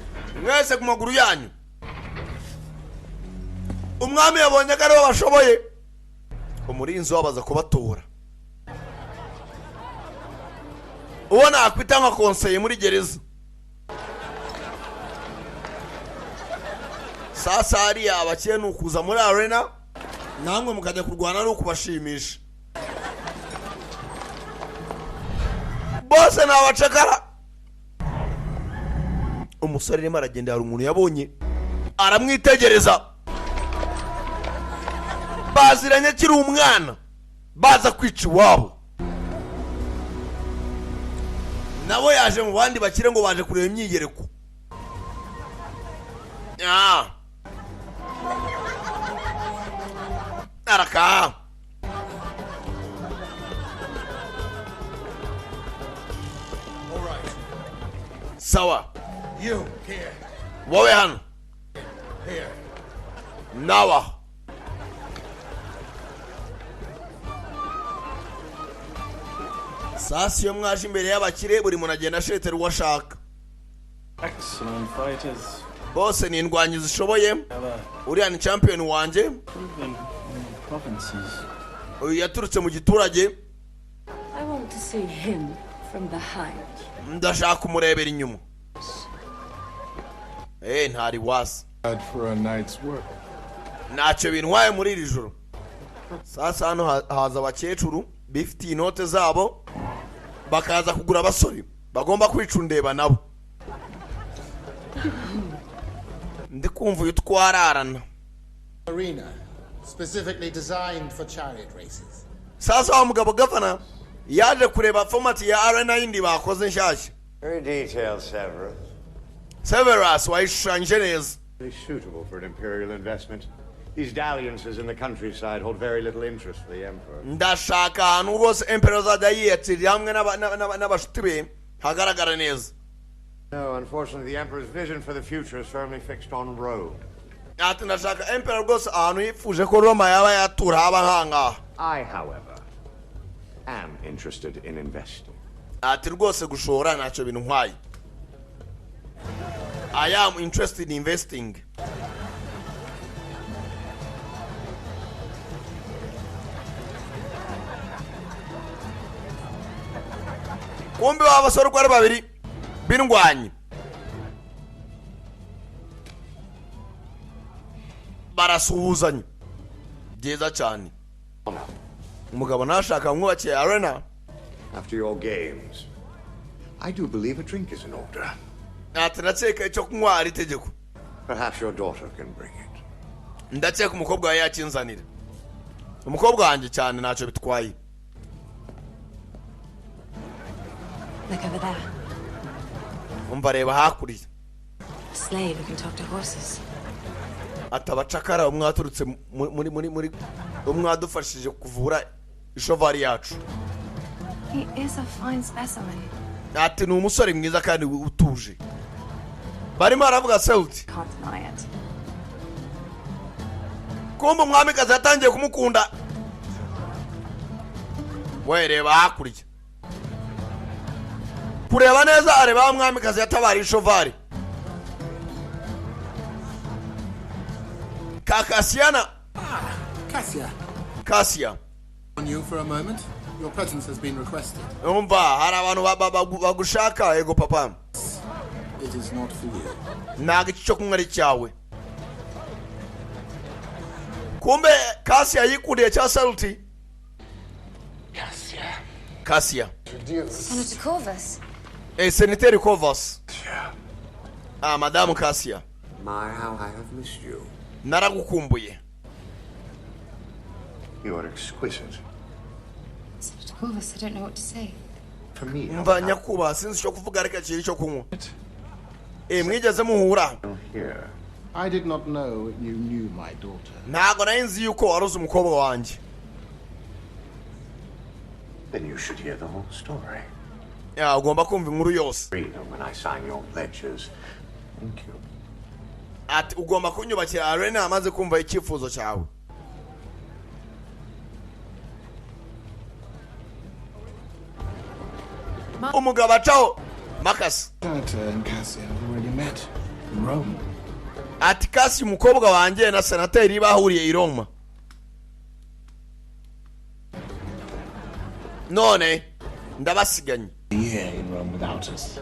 Speaker 1: Mwese ku maguru yanyu. Umwami yabonye ko aribo bashoboye. Umurinzi wabaza kubatora. Ubona akwita nka konseye muri gereza. Sasa hariya abakire ni ukuza muri arena namwe mukajya kurwana no kubashimisha. Bose ni abacakara. Umusore arimo aragenda, hari umuntu yabonye aramwitegereza. Baziranye akiri umwana baza kwica iwabo. Nabo yaje mu bandi bakire ngo baje kureba imyigereko. Araka.
Speaker 5: All right.
Speaker 1: Sawa.
Speaker 5: You, here.
Speaker 1: Wowe hano.
Speaker 5: Here.
Speaker 1: Nawa. Sasa iyo mwaje imbere y'abakire buri muntu agenda ashetera uwo ashaka.
Speaker 3: Excellent fighters.
Speaker 1: Bose ni indwanyi zishoboye. Uriya ni champion wanje. Uyu yaturutse mu giturage.
Speaker 8: I want to see him from behind.
Speaker 1: Ndashaka kumurebera inyuma. Ntari wasi.
Speaker 2: For a night's work.
Speaker 1: Ntacyo bintwaye muri iri joro. Sasa hano haza abakecuru bifitiye inote zabo bakaza kugura abasore bagomba kwicundeba nabo. Ndi kumva uyu twararana.
Speaker 2: Arena, specifically designed for chariot races.
Speaker 1: Sasa wa mugabo gavana yaje kureba format ya arena yindi bakoze nshyashya.
Speaker 6: Very detailed, Severus.
Speaker 1: Severus wayishushanyije neza.
Speaker 6: Very suitable for an imperial investment. These dalliances in the countryside hold very little interest for the emperor.
Speaker 1: Ndashaka ahantu rwose emperor azajya yiyatirira hamwe n'abashuti be hagaragara neza.
Speaker 6: No, unfortunately, the emperor's vision for the future is firmly fixed on Rome.
Speaker 1: Ati ndashaka emperor rwose ahantu yifuje ko Roma yaba yatura haba nkangaha.
Speaker 6: I, however, am interested in investing.
Speaker 1: Ati rwose gushora ntacyo bintwaye. I am interested in investing. Kumbe wabasore uko ari babiri b'indwanyi barasuhuzanya byiza cyane. Umugabo nashaka mwubakiye arena.
Speaker 6: After your games, I do believe a drink is in order.
Speaker 1: Ati ndakeka icyo kunywa ari itegeko.
Speaker 6: Perhaps your daughter can bring it.
Speaker 1: Ndakeka umukobwa wawe yakinzanira. Umukobwa wanjye cyane ntacyo bitwaye.
Speaker 8: Look over there.
Speaker 1: Umva reba hakurya.
Speaker 8: A slave who can talk to horses.
Speaker 1: Atabacakara umwaturutse muri umwadufashije kuvura ishovari yacu.
Speaker 8: He is a fine specimen.
Speaker 1: Ati ni umusore mwiza kandi utuje. Barimo aravuga Sauti.
Speaker 8: Can't deny it.
Speaker 1: Kumbe umwamikazi yatangiye kumukunda. We reba hakurya. Kureba neza areba umwamikazi yatabara ishovari. Kakasiana.
Speaker 2: Cassia.
Speaker 1: Cassia.
Speaker 2: On you for a moment. Your presence has been requested.
Speaker 1: Umva hari abantu bagushaka ego papa.
Speaker 2: It is not for you.
Speaker 1: Ntago icyo kunywa ari cyawe. Kumbe Cassia yikundiye cya Sauti. Cassia.
Speaker 7: Senator Corvus.
Speaker 1: Senator Corvus. Madame Cassia.
Speaker 6: My, how I have missed you.
Speaker 1: Naragukumbuye.
Speaker 6: You are exquisite.
Speaker 7: Senator Corvus, I don't know what to say.
Speaker 6: For me,
Speaker 1: Mva nyakuba sinzi cyo kuvuga ariko kiri cyo kunywa. Mwigeze muhura.
Speaker 6: Here.
Speaker 2: I did not know you knew my daughter.
Speaker 1: Ntago narinzi yuko waruzi umukobwa wanjye.
Speaker 6: Then you should hear the whole story.
Speaker 1: Ugomba kumva inkuru yose.
Speaker 6: When I sign your pledges. Thank you.
Speaker 1: Ati ugomba kunyubakira arena amaze kumva icyifuzo cyawe. umugabo acaho makasi
Speaker 2: Senator and Cassia have already met in Rome.
Speaker 1: ati kasi umukobwa wanjye na senateri bahuriye i Roma none ndabasiganye
Speaker 2: Here in Rome without us.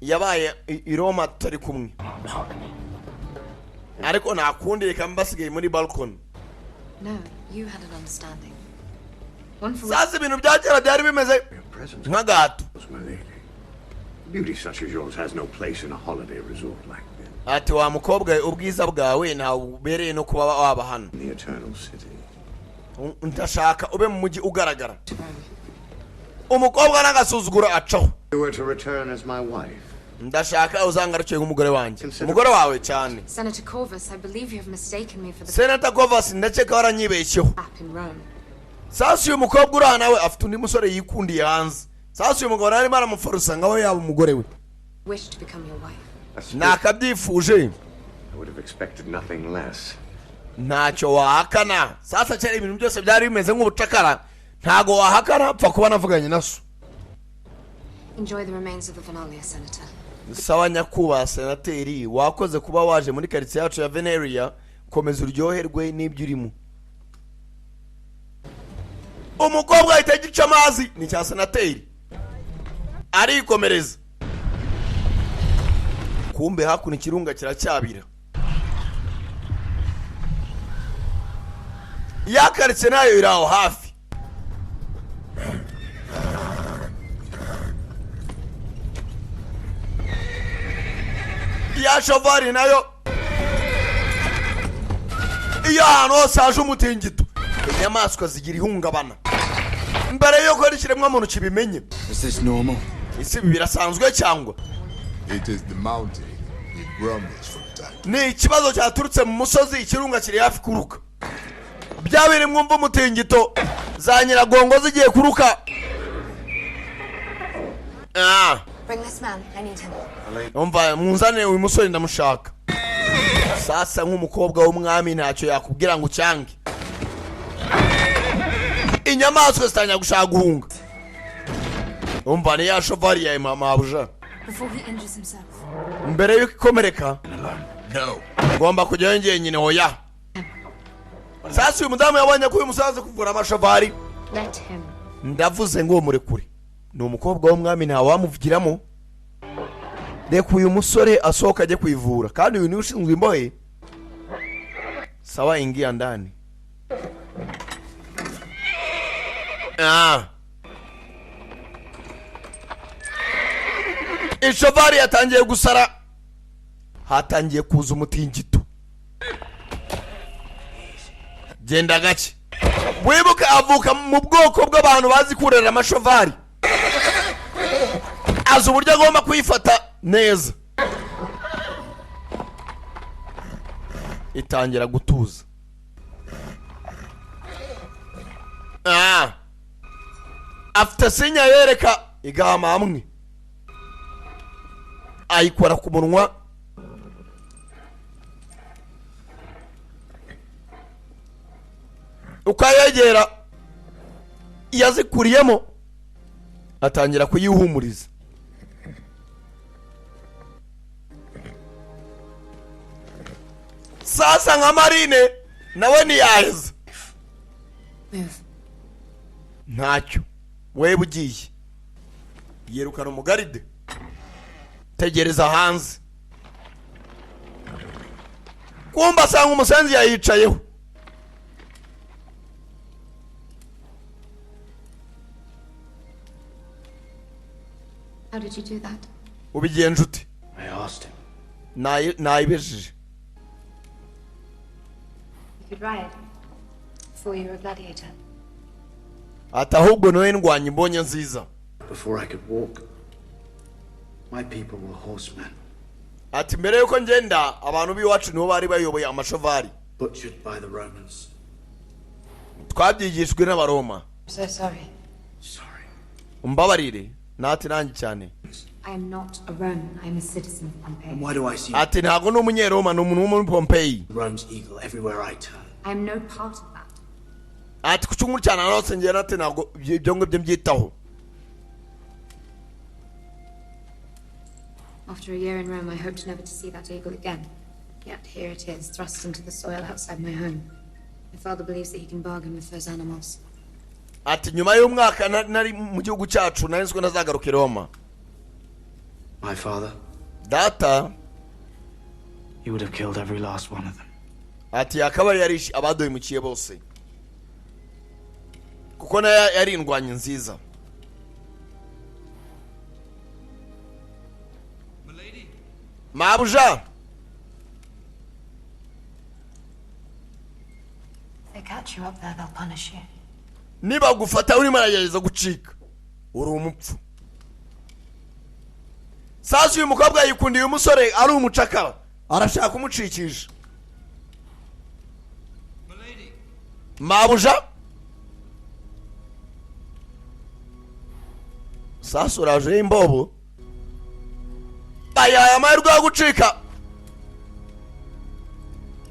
Speaker 1: yabaye i Roma tutari kumwe ariko nakundi reka mbasigaye muri balcony.
Speaker 8: No, you had an understanding. One for
Speaker 1: sasa ibintu byagera byari bimeze nk'agahato.
Speaker 6: Beauty such as yours has no place in a holiday resort like this.
Speaker 1: ati wa mukobwa ubwiza bwawe ntawe ubereye no kuba waba hano.
Speaker 6: The eternal city.
Speaker 1: ndashaka ube mu mujyi ugaragara. umukobwa n'agasuzuguro acaho.
Speaker 6: You were to return as my wife.
Speaker 1: ndashaka uzangarukiye nk'umugore wanjye. umugore wawe cyane.
Speaker 8: Senator Corvus, I believe you have mistaken me for the
Speaker 1: Senator Corvus ndakeka waranyibeshyeho.
Speaker 8: map in Rome.
Speaker 1: sasa uyu mukobwa uri nawe afite undi musore yikundiye hanze. sasa uyu mugabo arimo aramufarusa ngaho yaba umugore we.
Speaker 8: Wish to become your wife.
Speaker 1: nakabyifuje.
Speaker 6: I would have expected nothing less.
Speaker 1: ntacyo wahakana. sasa cyane ibintu byose byari bimeze nk'ubucakara ntago wahakana pfa kuba navuganye naso.
Speaker 8: Enjoy the remains of the Venalia, Senator.
Speaker 1: sawa nyakubahwa senateri wakoze kuba waje muri karitsiye yacu ya Veneria. komeza uryoherwe n'ibyo urimo. umukobwa ahita agica amazi ni cya senateri arikomereza. kumbe hakuno ikirunga kiracyabira. yakaritse nayo iri aho hafi. ya shovari nayo iyo ahantu hose haje umutingito inyamaswa zigira ihungabana mbere yuko n'ikiremwa muntu kibimenye.
Speaker 2: Is this normal?
Speaker 1: isi ibi birasanzwe cyangwa
Speaker 13: It is the mountain. It grumbles from time.
Speaker 1: ni ikibazo cyaturutse mu musozi ikirunga kiri hafi kuruka. byabiri mwumva umutingito za nyiragongo zigiye kuruka.
Speaker 7: Bring this man. I need him.
Speaker 1: umva munzane uyu musore ndamushaka. sasa nk'umukobwa w'umwami ntacyo yakubwira ngo cyange. inyamaswa zitanya gushaka guhunga. umva ni ya shovari ya mabuja.
Speaker 7: Before he injures himself.
Speaker 1: mbere yuko ikomereka
Speaker 13: No.
Speaker 1: ngomba kujyayo njyenyine hoya. sasa uyu mudamu yabonye ko uyu musaza kuvura amashovari.
Speaker 8: Let him.
Speaker 1: ndavuze ngo murekure. ni umukobwa w'umwami ntawe wamuvugiramo. reka uyu musore asohoka ajye kwivura kandi uyu niwe ushinzwe imbohe. sawa ingia ndani. ishovari yatangiye gusara. hatangiye kuza umutingito. genda gake. wibuke avuka mu bwoko bw'abantu bazi kurera amashovari. azi uburyo agomba kuyifata neza. itangira gutuza. afite sinya yereka igahama hamwe. ayikora ku munwa. ukayegera yazikuriyemo atangira kuyihumuriza. sasa nka Marine nawe ntiyaheza. ntacyo wewe ugiye yirukana umugaride. tegereza hanze. kumba asanga umusenzi yayicayeho.
Speaker 8: How did you do that?
Speaker 1: ubigenje ute?
Speaker 10: I asked him.
Speaker 1: nayibejije.
Speaker 8: You could ride. Before you were a gladiator.
Speaker 1: ati ahubwo noye ndwanya imbonye nziza.
Speaker 10: Before I could walk, my people were horsemen.
Speaker 1: ati mbere yuko ngenda abantu b'iwacu nibo bari bayoboye amashovari.
Speaker 10: Butchered by the Romans.
Speaker 1: twabyigishwe n'abaroma.
Speaker 8: So sorry.
Speaker 10: Sorry.
Speaker 1: umbabarire nati nanjye cyane.
Speaker 7: I am not a Roman. I am a citizen of Pompeii.
Speaker 10: And why do I see
Speaker 1: ati ntago ni umunyeroma ni umuntu wo muri Pompeii.
Speaker 10: Rome's eagle everywhere I turn?
Speaker 7: I am no part of that.
Speaker 1: ati ku cyumweru cyane narose ngera ati ntago ibyo ngibyo mbyitaho.
Speaker 7: After a year in Rome, I hoped never to see that eagle again. Yet here it is, thrust into the soil outside my home. My father believes that he can bargain with those animals.
Speaker 1: Ati nyuma y'umwaka nari mu gihugu cyacu narinzwe nazagaruka Roma.
Speaker 10: My father?
Speaker 1: Data.
Speaker 10: He would have killed every last one of them.
Speaker 1: Ati akaba yarishi abadoyimukiye bose. Kuko na yari indwanyi nziza. Mabuja.
Speaker 9: If they catch you up there, they'll punish you.
Speaker 1: Niba gufata uri maragereza gucika. Uri umupfu. Sasa uyu mukobwa yikundiye umusore ari umucakara. Arashaka kumucikisha. Mabuja. Sasa uraje imbobo. Aya amahirwe yo gucika.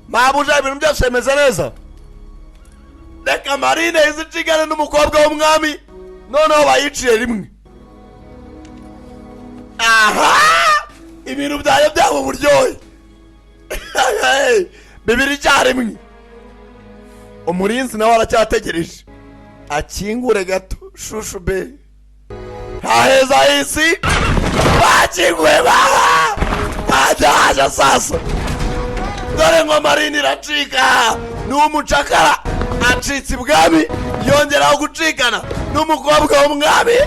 Speaker 1: Mabuja ibintu byose bimeze neza. Reka Marine izicigana n'umukobwa w'umwami noneho bayiciye rimwe. Aha! Ibintu byayo byabo buryohe. Bibiri cyarimwe. Umurinzi nawe aracyategereje. Akingure gato shushu be. Haheza isi. Bakingwe baba. Badaje sasa. Dore ngo Marine iracika. N'umucakara acitse ibwami yongeraho gucikana n'umukobwa w'umwami.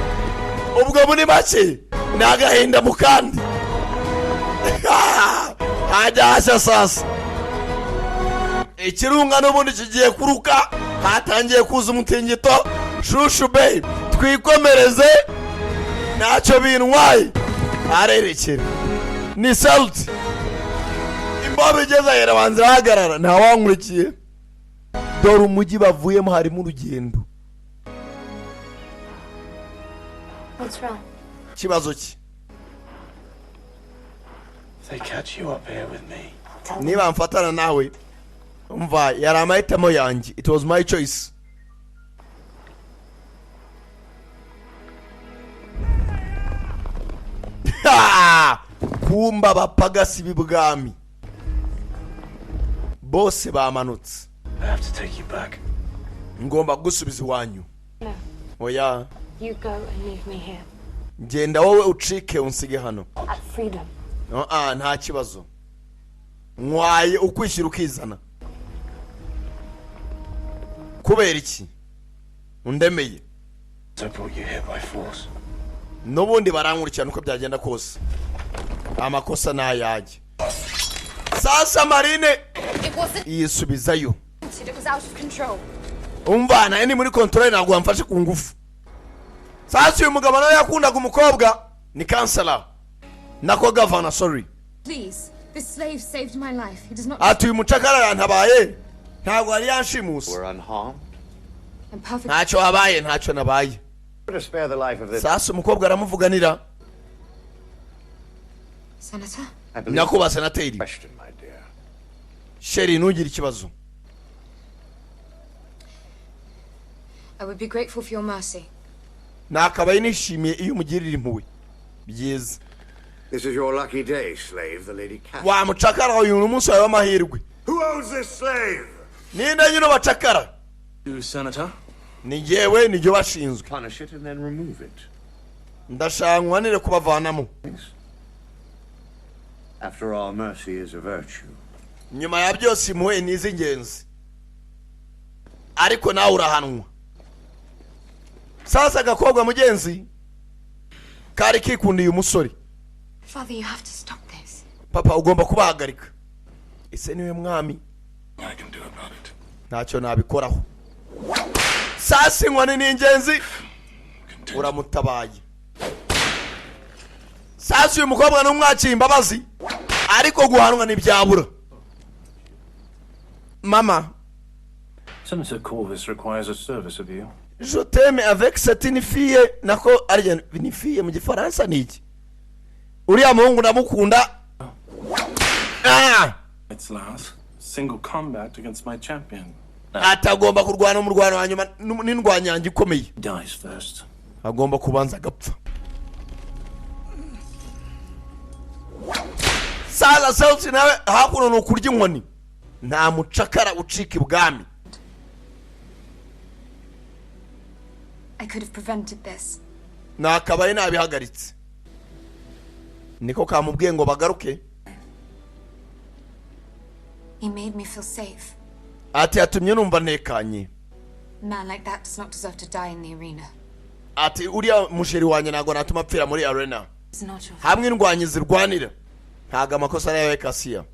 Speaker 1: Ubwo muri make nagahinda mukandi. Hajya sasa. Ikirunga n'ubundi kigiye kuruka hatangiye kuza umutingito. Shushu babe twikomereze ntacyo bintwaye arerekera ni salute imbobe igeze ahera banzira hagarara nta wankurikiye dore umujyi bavuyemo harimo urugendo.
Speaker 7: What's wrong?
Speaker 1: Kibazo ki?
Speaker 10: They catch you up here with me.
Speaker 1: Niba mfatana nawe umva yari amahitamo yanjye. It was my choice. Kumba bapagasi b'ibwami bose bamanutse.
Speaker 10: I have to take you back.
Speaker 1: Ngomba gusubiza iwanyu.
Speaker 7: No.
Speaker 1: Oya.
Speaker 7: You go and leave me here.
Speaker 1: Genda wowe ucike unsige hano.
Speaker 7: At freedom.
Speaker 1: Nta kibazo. Nkwaye ukwishyira ukizana. Kubera iki? Undemeye.
Speaker 10: I brought you here by force.
Speaker 1: N'ubundi barankurikirana uko byagenda kose. Amakosa n'ayajye. Sasa Marine yisubizayo.
Speaker 7: It was out of control.
Speaker 1: Umva naye ni muri control ntabwo wamfashe ku ngufu. Sasa uyu mugabo nawe yakundaga umukobwa ni kansala. Nako governor sorry.
Speaker 7: Please, this slave saved my life. He does not.
Speaker 1: Ati uyu mucakara yantabaye. Ntabwo ari yanshimusi.
Speaker 6: We're unharmed.
Speaker 7: I'm perfect.
Speaker 1: Ntacyo habaye ntacyo nabaye.
Speaker 6: To spare the life of this.
Speaker 1: Sasa umukobwa aramuvuganira.
Speaker 7: Senator?
Speaker 1: Nyakuba senateri.
Speaker 6: Question, my dear.
Speaker 1: Sheri ntugire ikibazo.
Speaker 7: I would be grateful for your mercy.
Speaker 1: Nakabaye nishimiye iyo umugirira impuhwe. Byiza.
Speaker 6: This is your lucky day, slave, the lady cat.
Speaker 1: Wa mucakara uyu umunsi wawe w'amahirwe.
Speaker 6: Who owns this slave?
Speaker 1: Ninde nyine bacakara?
Speaker 12: You, Senator?
Speaker 1: Ni jewe nijyo bashinzwe.
Speaker 6: Punish it and then remove it.
Speaker 1: Ndashangwanire kubavanamo.
Speaker 6: After all, mercy is a virtue.
Speaker 1: Nyuma ya byose impuhwe ni iz'ingenzi. Ariko nawe urahanwa. Sasa gakobwa mugenzi kari kikundiye umusore.
Speaker 7: Father, you have to stop this.
Speaker 1: Papa ugomba kubahagarika. Ese niwe mwami.
Speaker 13: I can do about it.
Speaker 1: Ntacyo nabikoraho. Sasa inkwani ni ingenzi. Uramutabaye. Sasa uyu mukobwa n'umwakiye imbabazi ariko guhanwa n'ibyabura. Mama.
Speaker 10: Senator Corvus requires a service of you.
Speaker 1: Je t'aime avec cette fille. Nako arya ni fille mu gifaransa niki? Uriya muhungu ndamukunda.
Speaker 12: It's last. Single combat against my champion.
Speaker 1: Atagomba kurwana mu rwano hanyuma n'indwanyange ikomeye.
Speaker 10: Dies first.
Speaker 1: Agomba kubanza gapfa. saza Celtic nawe hakuno no kurya inkoni nta mucakara ucika ibwami.
Speaker 9: I could have prevented this.
Speaker 1: Nakabaye nabihagaritse. Niko kamubwiye ngo bagaruke.
Speaker 9: He made me feel safe.
Speaker 1: Ati yatumye numva nekanye.
Speaker 9: A man like that does not deserve to die in the arena.
Speaker 1: Ati uriya musheri wanye nago natuma apfira muri arena.
Speaker 9: It's not your fault.
Speaker 1: Hamwe indwanyi zirwanira. Ntaga amakosa yawe Kasiya.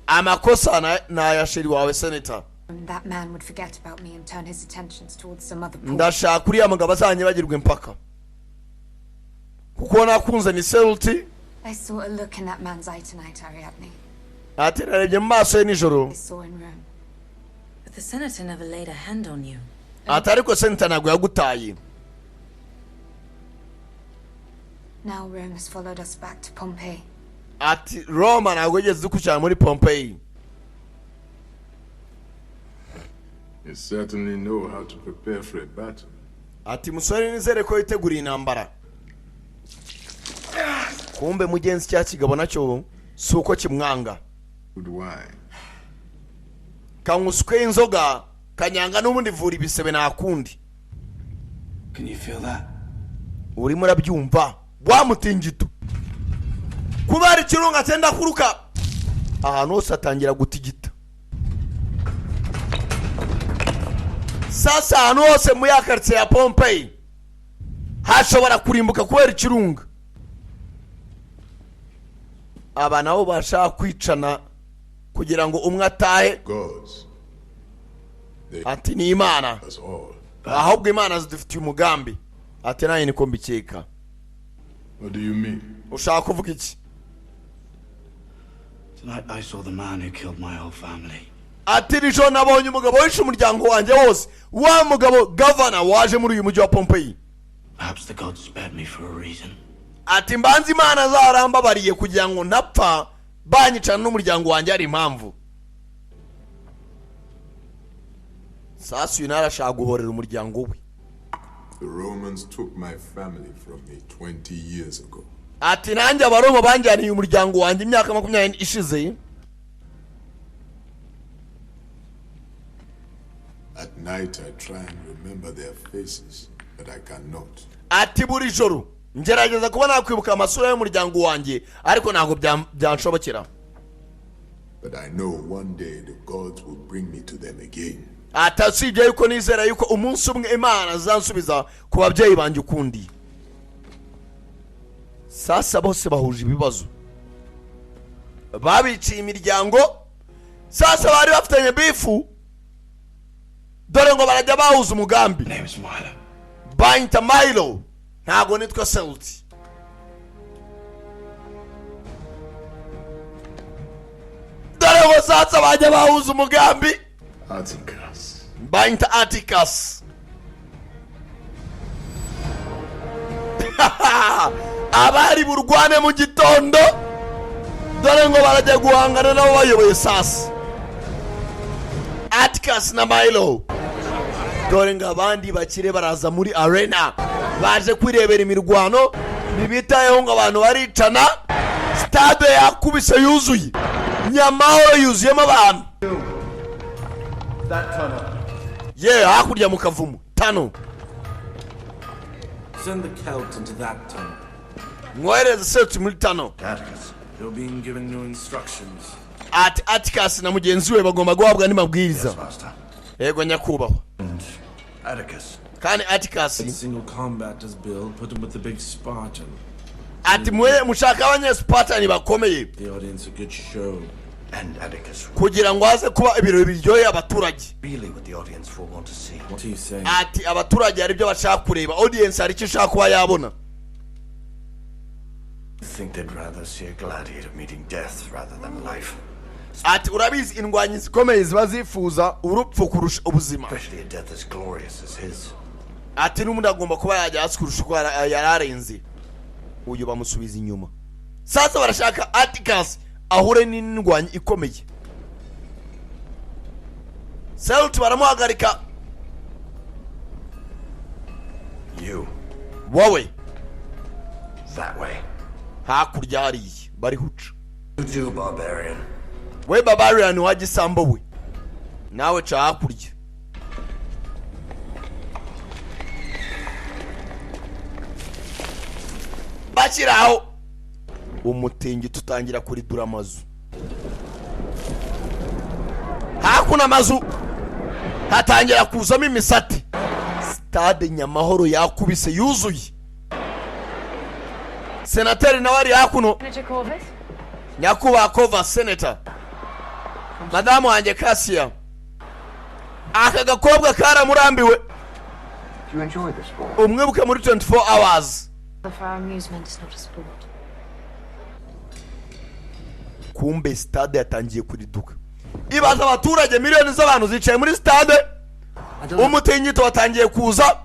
Speaker 1: Amakosa na ya sheri wawe Senator.
Speaker 9: That man would forget about me and turn his attentions towards some other poor.
Speaker 1: Ndashaka uriya mugabo azanye bagirwe impaka. Kuko nakunze ni Celtic.
Speaker 9: I saw a look in that man's eye tonight, Ariadne.
Speaker 1: Ati narebye mu maso ye nijoro.
Speaker 9: I saw in Rome.
Speaker 8: But the senator never laid a hand on you.
Speaker 1: Ati ariko Senator ntabwo yagutaye.
Speaker 9: Now Rome has followed us back to Pompeii.
Speaker 1: Ati Roma ntabwo yigeze dukurikirana muri Pompeii.
Speaker 13: You certainly know how to prepare for a battle.
Speaker 1: Ati musore nizere ko yiteguriye intambara. Kumbe mugenzi cya kigabo nacyo suko kimwanga.
Speaker 13: Good wine.
Speaker 1: Kangusuke inzoga kanyanga n'ubundi vura ibisebe nakundi.
Speaker 10: Can you feel that?
Speaker 1: Urimo urabyumva wa mutingito. Kubari kirunga tenda kuruka. Ahantu hose atangira gutigita. Sasa ahantu hose mu yakartse ya Pompeii hashobora kurimbuka kubera ikirunga. Aba nabo bashaka kwicana kugira ngo umwe atahe. Ati ni Imana. Ahubwo Imana zidufitiye umugambi. Ati naye niko mbikeka.
Speaker 13: What do you mean?
Speaker 1: Ushaka kuvuga iki?
Speaker 10: Tonight I saw the man who killed my whole family.
Speaker 1: Ati rijo nabonye umugabo wishe umuryango wanjye wose. Wa mugabo governor waje muri uyu mujyi wa Pompeii.
Speaker 10: Perhaps the gods spared me for a reason.
Speaker 1: Ati mbanzi Imana zaramba bariye kugira ngo napfa banyicana n'umuryango wanjye ari impamvu. Sasa uyu narashaka guhorera umuryango we.
Speaker 13: The Romans took my family from me 20 years ago.
Speaker 1: Ati nanjye abaroma banjyaniye umuryango wanjye imyaka 20 ishize.
Speaker 13: At night I try and remember their faces, but I cannot.
Speaker 1: Ati buri joro ngerageza kuba nakwibuka amasura y'umuryango wanjye ariko ntago byanshobokera.
Speaker 13: But I know one day the gods will bring me to them again.
Speaker 1: Atasibye yuko nizera yuko umunsi umwe Imana zansubiza ku babyeyi banjye ukundi. Sasa bose bahuje ibibazo. Babiciye imiryango. Sasa bari bafitanye bifu. Dore ngo barajya bahuza umugambi. Bayita Milo. Ntago nitwa Celtic. Dore ngo sasa bajya bahuza umugambi.
Speaker 13: Atticus.
Speaker 1: Bayita Atticus. Abari burwane mu gitondo. Dore ngo barajya guhangana nabo bayoboye sasa. Atticus na Milo. Dore ngo abandi bakire baraza muri arena baje kwirebera imirwano nibitayeho ngo abantu baricana. Stade yakubise yuzuye nyamahoro yuzuyemo abantu. Hakurya mu kavumu tano.
Speaker 12: Send the Celt into that tunnel.
Speaker 1: Mwohereze Celtic muri tano.
Speaker 12: You're being given new instructions.
Speaker 1: Ati Atticus na mugenzi we bagomba guhabwa n'amabwiriza. Yego nyakubahwa.
Speaker 10: Atticus.
Speaker 1: Kandi Atticus
Speaker 12: single combat does Bill put him with the big Spartan.
Speaker 1: Ati mwe mushaka abanye Spartan bakomeye.
Speaker 12: The audience a good show.
Speaker 10: And Atticus.
Speaker 1: Kugira ngo haze kuba ibirori biryoye abaturage.
Speaker 10: Really what the audience will want to see.
Speaker 12: What are you saying?
Speaker 1: Ati abaturage ari byo bashaka kureba. Audience ari cyo shaka kuba yabona.
Speaker 10: I think they'd rather see a gladiator meeting death rather than life.
Speaker 1: Ati urabizi indwanyi zikomeye ziba zifuza urupfu kurusha ubuzima.
Speaker 10: Especially a death as glorious as his.
Speaker 1: Ati n'umuntu agomba kuba yajya hasi kurusha uko yararenze. Uyu bamusubiza inyuma. Sasa barashaka Atticus ahure n'indwanyi ikomeye. Celtic baramuhagarika.
Speaker 10: You.
Speaker 1: Wowe.
Speaker 10: That way.
Speaker 1: hakurya hariya bari huca.
Speaker 5: You barbarian.
Speaker 1: We barbarian wa gisambo we nawe ca hakurya. Bakiraho umutingi tutangira kuri dura amazu. Hakuna amazu hatangira kuzamo imisati. Stade Nyamahoro yakubise yuzuye. Senateri nawe ari hakuno. Nyakuba Kova Senator. Madamu wanjye Kasya. Aka gakobwa karamurambiwe.
Speaker 6: You enjoy the sport?
Speaker 1: Umwibuke muri 24 hours.
Speaker 7: For our amusement, it's not a sport.
Speaker 1: Kumbe stade yatangiye kuriduka. Ibaza abaturage miliyoni z'abantu zicaye muri stade. Umutingito watangiye kuza.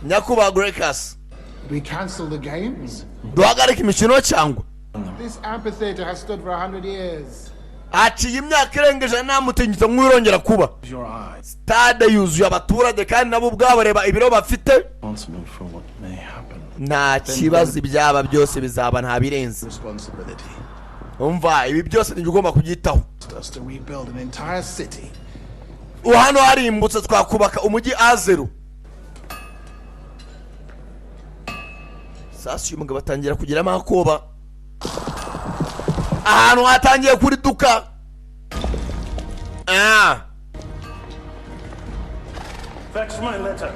Speaker 1: Nyakuba Grekas.
Speaker 2: We cancel the games?
Speaker 1: Duhagarika imikino cyangwa.
Speaker 2: This amphitheater has stood for 100 years.
Speaker 1: Haciye imyaka irengeje nta mutingito mwirongera kuba. Stade yuzuye abaturage kandi nabo ubwabo reba ibiro bafite. Nta kibazo ibyaba byose bizaba nta birenze. Umva ibi byose ni ugomba kubyitaho. Hano hari imbutse twakubaka umujyi A0. Sasa uyu mugabo atangira kugira amakoba. Ahantu hatangiye kuri duka.
Speaker 3: Thanks for my letter.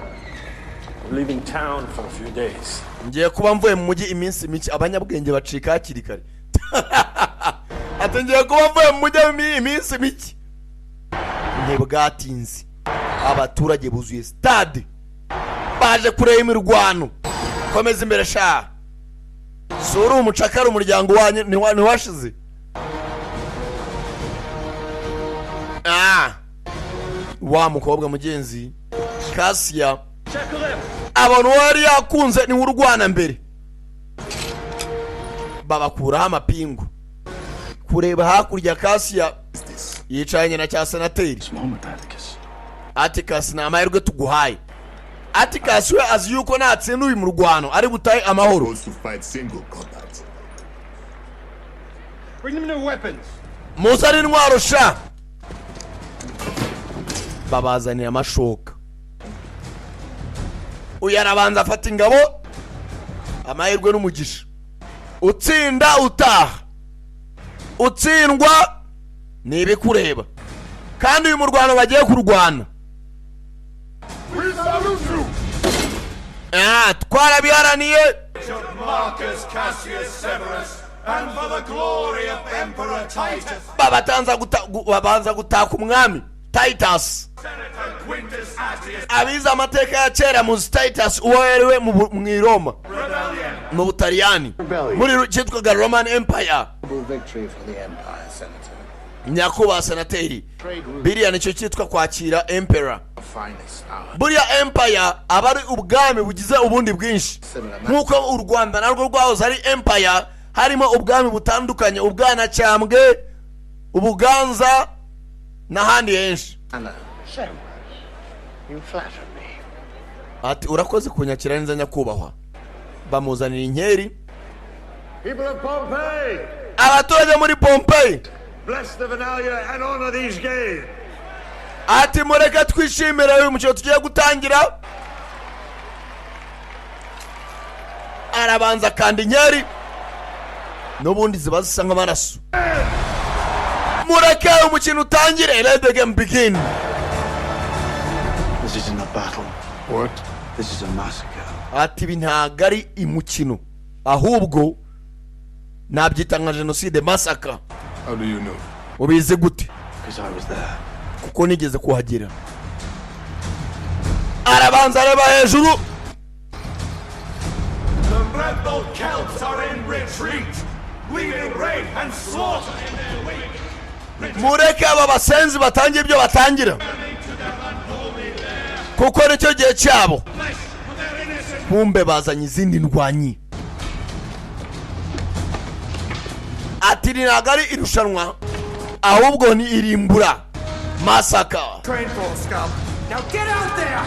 Speaker 3: I'm leaving town for a few days.
Speaker 1: Ngiye kuba mvuye mu mujyi iminsi mike abanyabwenge bacika hakiri kare. Atangiye kuba mvuye mu mujyi iminsi mike. Ntibwatinze. Abaturage buzuye stade. Baje kureba imirwano. Komeza imbere sha. Sura umucakara umuryango wanyu ni washize. Wa mukobwa mugenzi Kasya. Abantu wari yakunze ni urwana mbere. Babakuraho amapingu. Kureba hakurya Kasya yicanye na cya senateri. Atticus na amahirwe tuguhaye. Atticus we azi yuko natsinda uyu murwano ari butaye amahoro.
Speaker 3: Bring them new weapons.
Speaker 1: Muzane intwaro sha. Babazaniye amashoka. Uyarabanza afata ingabo amahirwe n'umugisha. Utsinda utaha. Utsindwa nibe kureba. Kandi uyu murwano bagiye kurwana. Twarabiharaniye. Babanza gutaka umwami Titus. Abiza amateka ya kera mu Titus uwerewe mu Roma mu Butaliyani muri cyitwaga Roman Empire. Nyakuba senateri biriya nicyo cyitwa kwakira emperor. Buriya empire aba ari ubwami bugize ubundi bwinshi nkuko u Rwanda narwo rwahoze ari empire harimo ubwami butandukanye ubwanacyambwe ubuganza n'ahandi henshi. Ati urakoze kunyakira neza nyakubahwa. Bamuzanira inkeri. Abaturage muri Pompeii.
Speaker 14: Bless the Vanalia and honor these games.
Speaker 1: Ati mureka twishimira uyu mukino tugiye gutangira. Arabanza kandi inkeri. Nubundi ziba zisa nk'amaraso. Mureke umukino utangire. Let the game begin.
Speaker 10: This isn't a battle.
Speaker 2: What?
Speaker 10: This is a massacre.
Speaker 1: Ati bintaga ari imukino ahubwo nabyita nka genocide massacre.
Speaker 13: How do you know?
Speaker 1: Ubize gute?
Speaker 10: Because I was there.
Speaker 1: Kuko nigeze kuhagera. Arabanza areba hejuru.
Speaker 14: The rebel Celts are in retreat, leading rape and slaughter in their wake.
Speaker 1: Mureke aba basenzi batangiye ibyo batangira. Kuko nicyo gihe cyabo. Kumbe bazanye izindi ndwanyi. Ati nagari irushanwa ahubwo ni irimbura massacre.
Speaker 14: Train for scalp. Now get out there.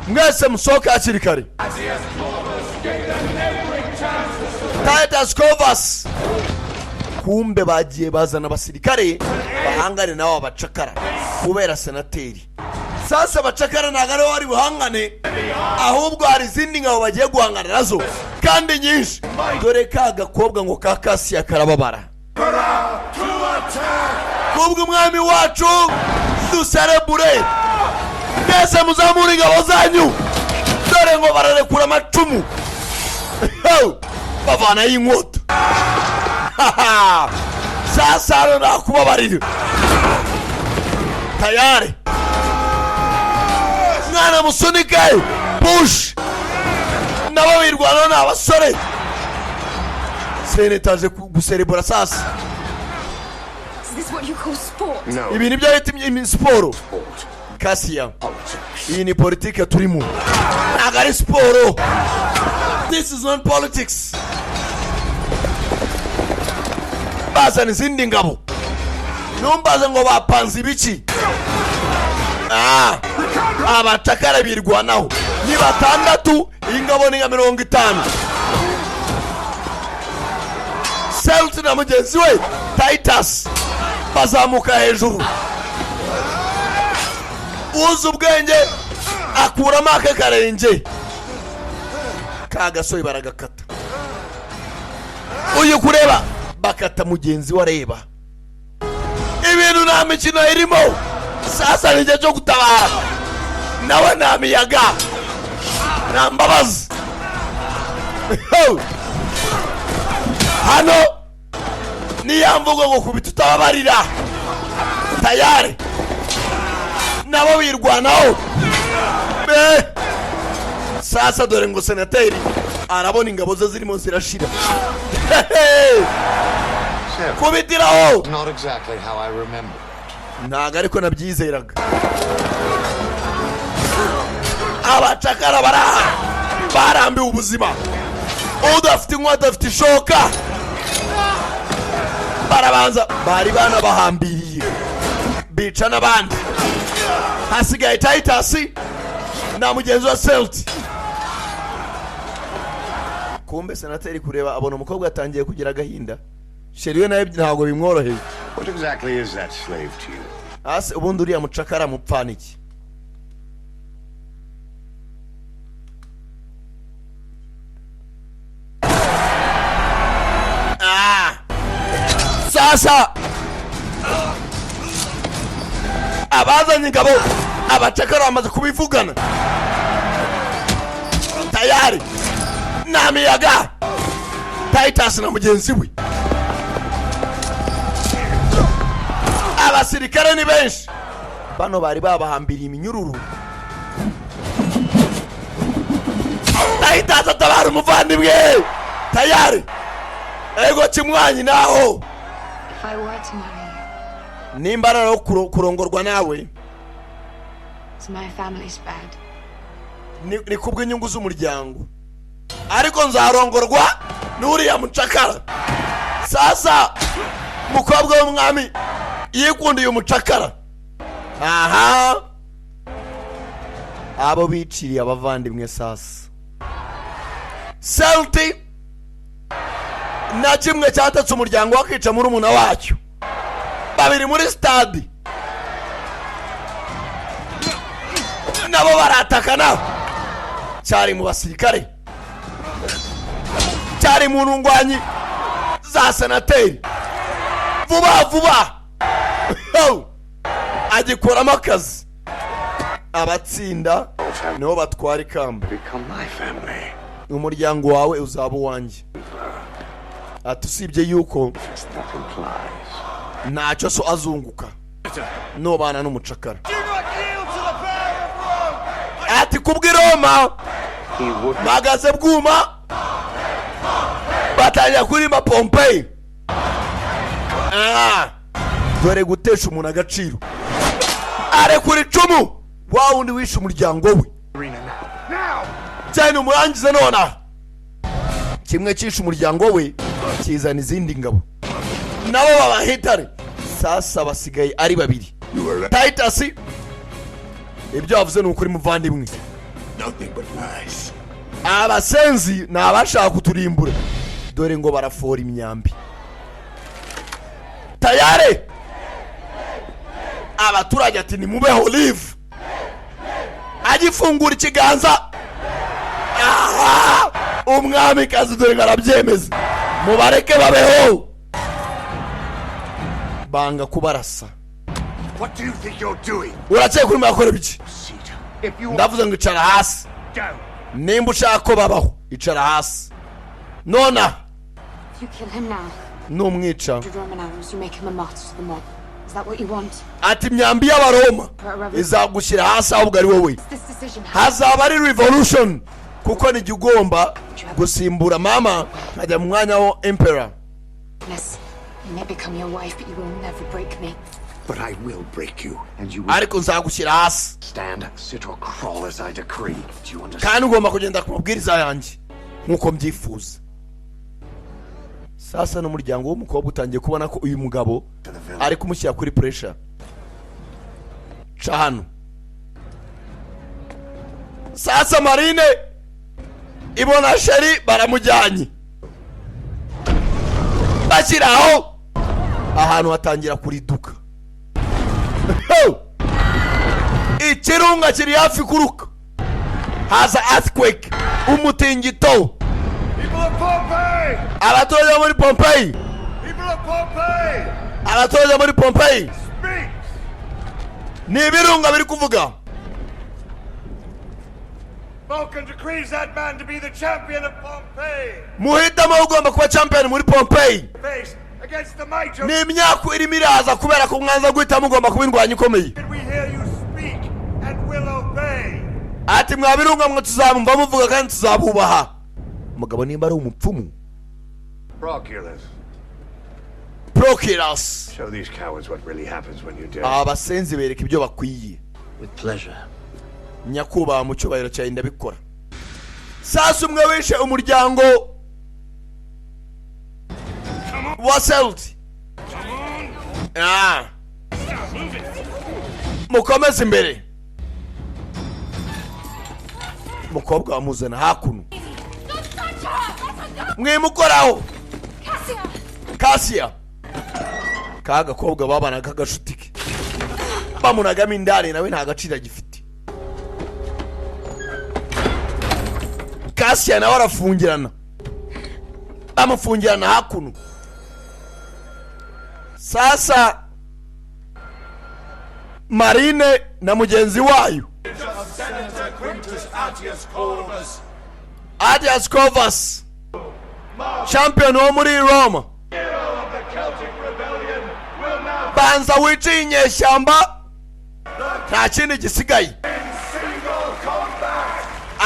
Speaker 1: Mwese musoka hakiri kare.
Speaker 14: As he has called us, gave them every chance to survive.
Speaker 1: Titus Covas kumbe bagiye bazana abasirikare bahangane nabo abacakara kubera senateri. Sasa abacakara ntabwo aribo bari buhangane, ahubwo hari izindi ngabo bagiye guhangana nazo kandi nyinshi. Dore ka gakobwa ngo ka Kasiya karababara. Kubwo umwami wacu duserebure, mwese muzamura ingabo zanyu, dore ngo bararekura amacumu bavana y'inkota. Sasa hano nakubabarira tayari mwana musunike push nabo birwana n'abasore. Senetaje guserebura sasa.
Speaker 9: Is this what you call sport?
Speaker 6: No.
Speaker 1: Ibi nibyo bita siporo. Kasiya, iyi ni politike turimo, ntabwo ari siporo. This is not politics. Bazana izindi ngabo, numbaze ngo bapanze ibiki. Abacakara birwanaho ni batandatu, ingabo ni nka 50. Celt na mugenzi we Titus bazamuka hejuru. Uzi ubwenge akuramo aka karenge, ka gasoyi baragakata. Uyu kureba bakata mugenzi we areba. Ibintu nta mikino irimo. Sasa ni igihe cyo gutabara, nawe nta miyaga nta mbabazi. Hano niya mvugo ngo kubita utababarira. Tayari nabo birwanaho. Sasa dore ngo senateri arabona ingabo ze zirimo zirashira. Kubitiraho.
Speaker 6: Not exactly how I remember.
Speaker 1: Ntago ariko nabyizeraga. Abacakara barambiwe ubuzima, udafite inkota afite ishoka. Barabanza bari bana bahambiriye bica n'abandi. Hasigaye Titus na mugenzi wa Celt. Kumbe senateri kureba abona umukobwa atangiye kugira agahinda. Sheriwe naye ntabwo bimworoheye.
Speaker 6: What exactly is that slave to you?
Speaker 1: Ase ubundi uriya mucakara mupfana iki? Sasa abazanye ingabo abacakara bamaze kubivugana. Tayari nta miyaga. Titus na mugenzi we, abasirikare ni benshi. Bano bari babahambiriye iminyururu. Titus atabara umuvandimwe. Tayari ego kimwanyi naho.
Speaker 7: If I were to marry you,
Speaker 1: nimbara no kurongorwa nawe,
Speaker 7: so my family's bad.
Speaker 1: Ni kubwe inyungu z'umuryango, ariko nzarongorwa n'uriya mucakara. Sasa mukobwa w'umwami yikundiye umucakara. Aha, abo biciriye abavandimwe. Sasa Celt na kimwe cyatatse umuryango wakica muri umuna wacyo, babiri muri stade nabo baratakana. Cyari mu basirikare, cyari mu ntungwanyi za senateri. Vuba agikoramo akazi. Abatsinda nibo batwara ikamba. Umuryango wawe uzaba uwanjye. Ati usibye yuko ntacyo so azunguka nobana n'umucakara. Ati kubw'i Roma magaze bwuma batanya kuri Pompey. Dore gutesha umuntu agaciro, arekura icumu wa wundi wishe umuryango we. Cyane umurangize nona kimwe cishe umuryango we kizana izindi ngabo nabo babahitare. Sasa basigaye ari babiri. Titus ibyo yavuze n'ukuri muvandimwe. Abasenzi nabashaka kuturimbura. dore ngo barafora imyambi tayare abaturage ati nimubeho live agifungura ikiganza umwami kazi dore ngarabyemeza mubareke babeho banga kubarasa.
Speaker 6: What do you think you're doing?
Speaker 1: Urakeka kuri makore biki? Ndavuze ngo icara hasi. Nimba ushaka ko babaho icara hasi. Nona.
Speaker 7: If you kill him now,
Speaker 1: numwica.
Speaker 7: You make him a martyr to the mob. Is that what you want?
Speaker 1: Ati myambi y'abaroma izagushyira hasi ahubwo ari wowe. Hazaba ari revolution kuko ni ugomba gusimbura mama nkajya mu mwanya wa emperor.
Speaker 7: Yes, I may become your wife, but you will never break me.
Speaker 6: But I will break you, and you will
Speaker 1: ariko nzagushyira hasi.
Speaker 6: Stand, sit or crawl as I decree. Do you understand?
Speaker 1: Kandi ugomba kugenda ku mabwiriza yanjye nkuko mbyifuza. Sasa n'umuryango w'umukobwa utangiye kubona ko uyu mugabo ari kumushyira kuri pressure. Cahano. Sasa Marine ibona sheri baramujyanye. Bashyiraho ahantu hatangira kuriduka. Ikirunga kiri hafi kuruka. Haza earthquake umutingito. Abatoza muri Pompeii. Abatoza muri Pompeii. Ni ibirunga biri kuvuga.
Speaker 14: Vulcan decrees that man to be the champion of Pompeii.
Speaker 1: Muhitamo ugomba kuba champion muri Pompeii.
Speaker 14: Face against the might of.
Speaker 1: Ni imyaka irimo iraza kubera ko mwanza guhitamo ugomba kuba indwanyi ikomeye.
Speaker 14: We hear you speak and will obey.
Speaker 1: Ati mwabirunga mwe tuzabumva muvuga kandi tuzabubaha. Mugabo nimba ari umupfumu. Proculus.
Speaker 6: Show these cowards what really happens when you do.
Speaker 1: Abasenzi bereka ibyo bakwiye.
Speaker 10: With pleasure.
Speaker 1: Nyakuba mu cyubahiro cyawe ndabikora. Sasa umwe wishe umuryango waselt. Mukomeze imbere. Mukobwa wamuzana hakuno. Mwimukoraho. Kasia. Kaga kobwa babana kagashutike. Bamunagamo indani nawe nta gaciro gifite. Kasia nawe arafungirana. Bamufungirana hakuno. Sasa Marine na mugenzi wayo Atius Corvus champion wo muri Roma banza wici inyeshyamba nta kindi gisigaye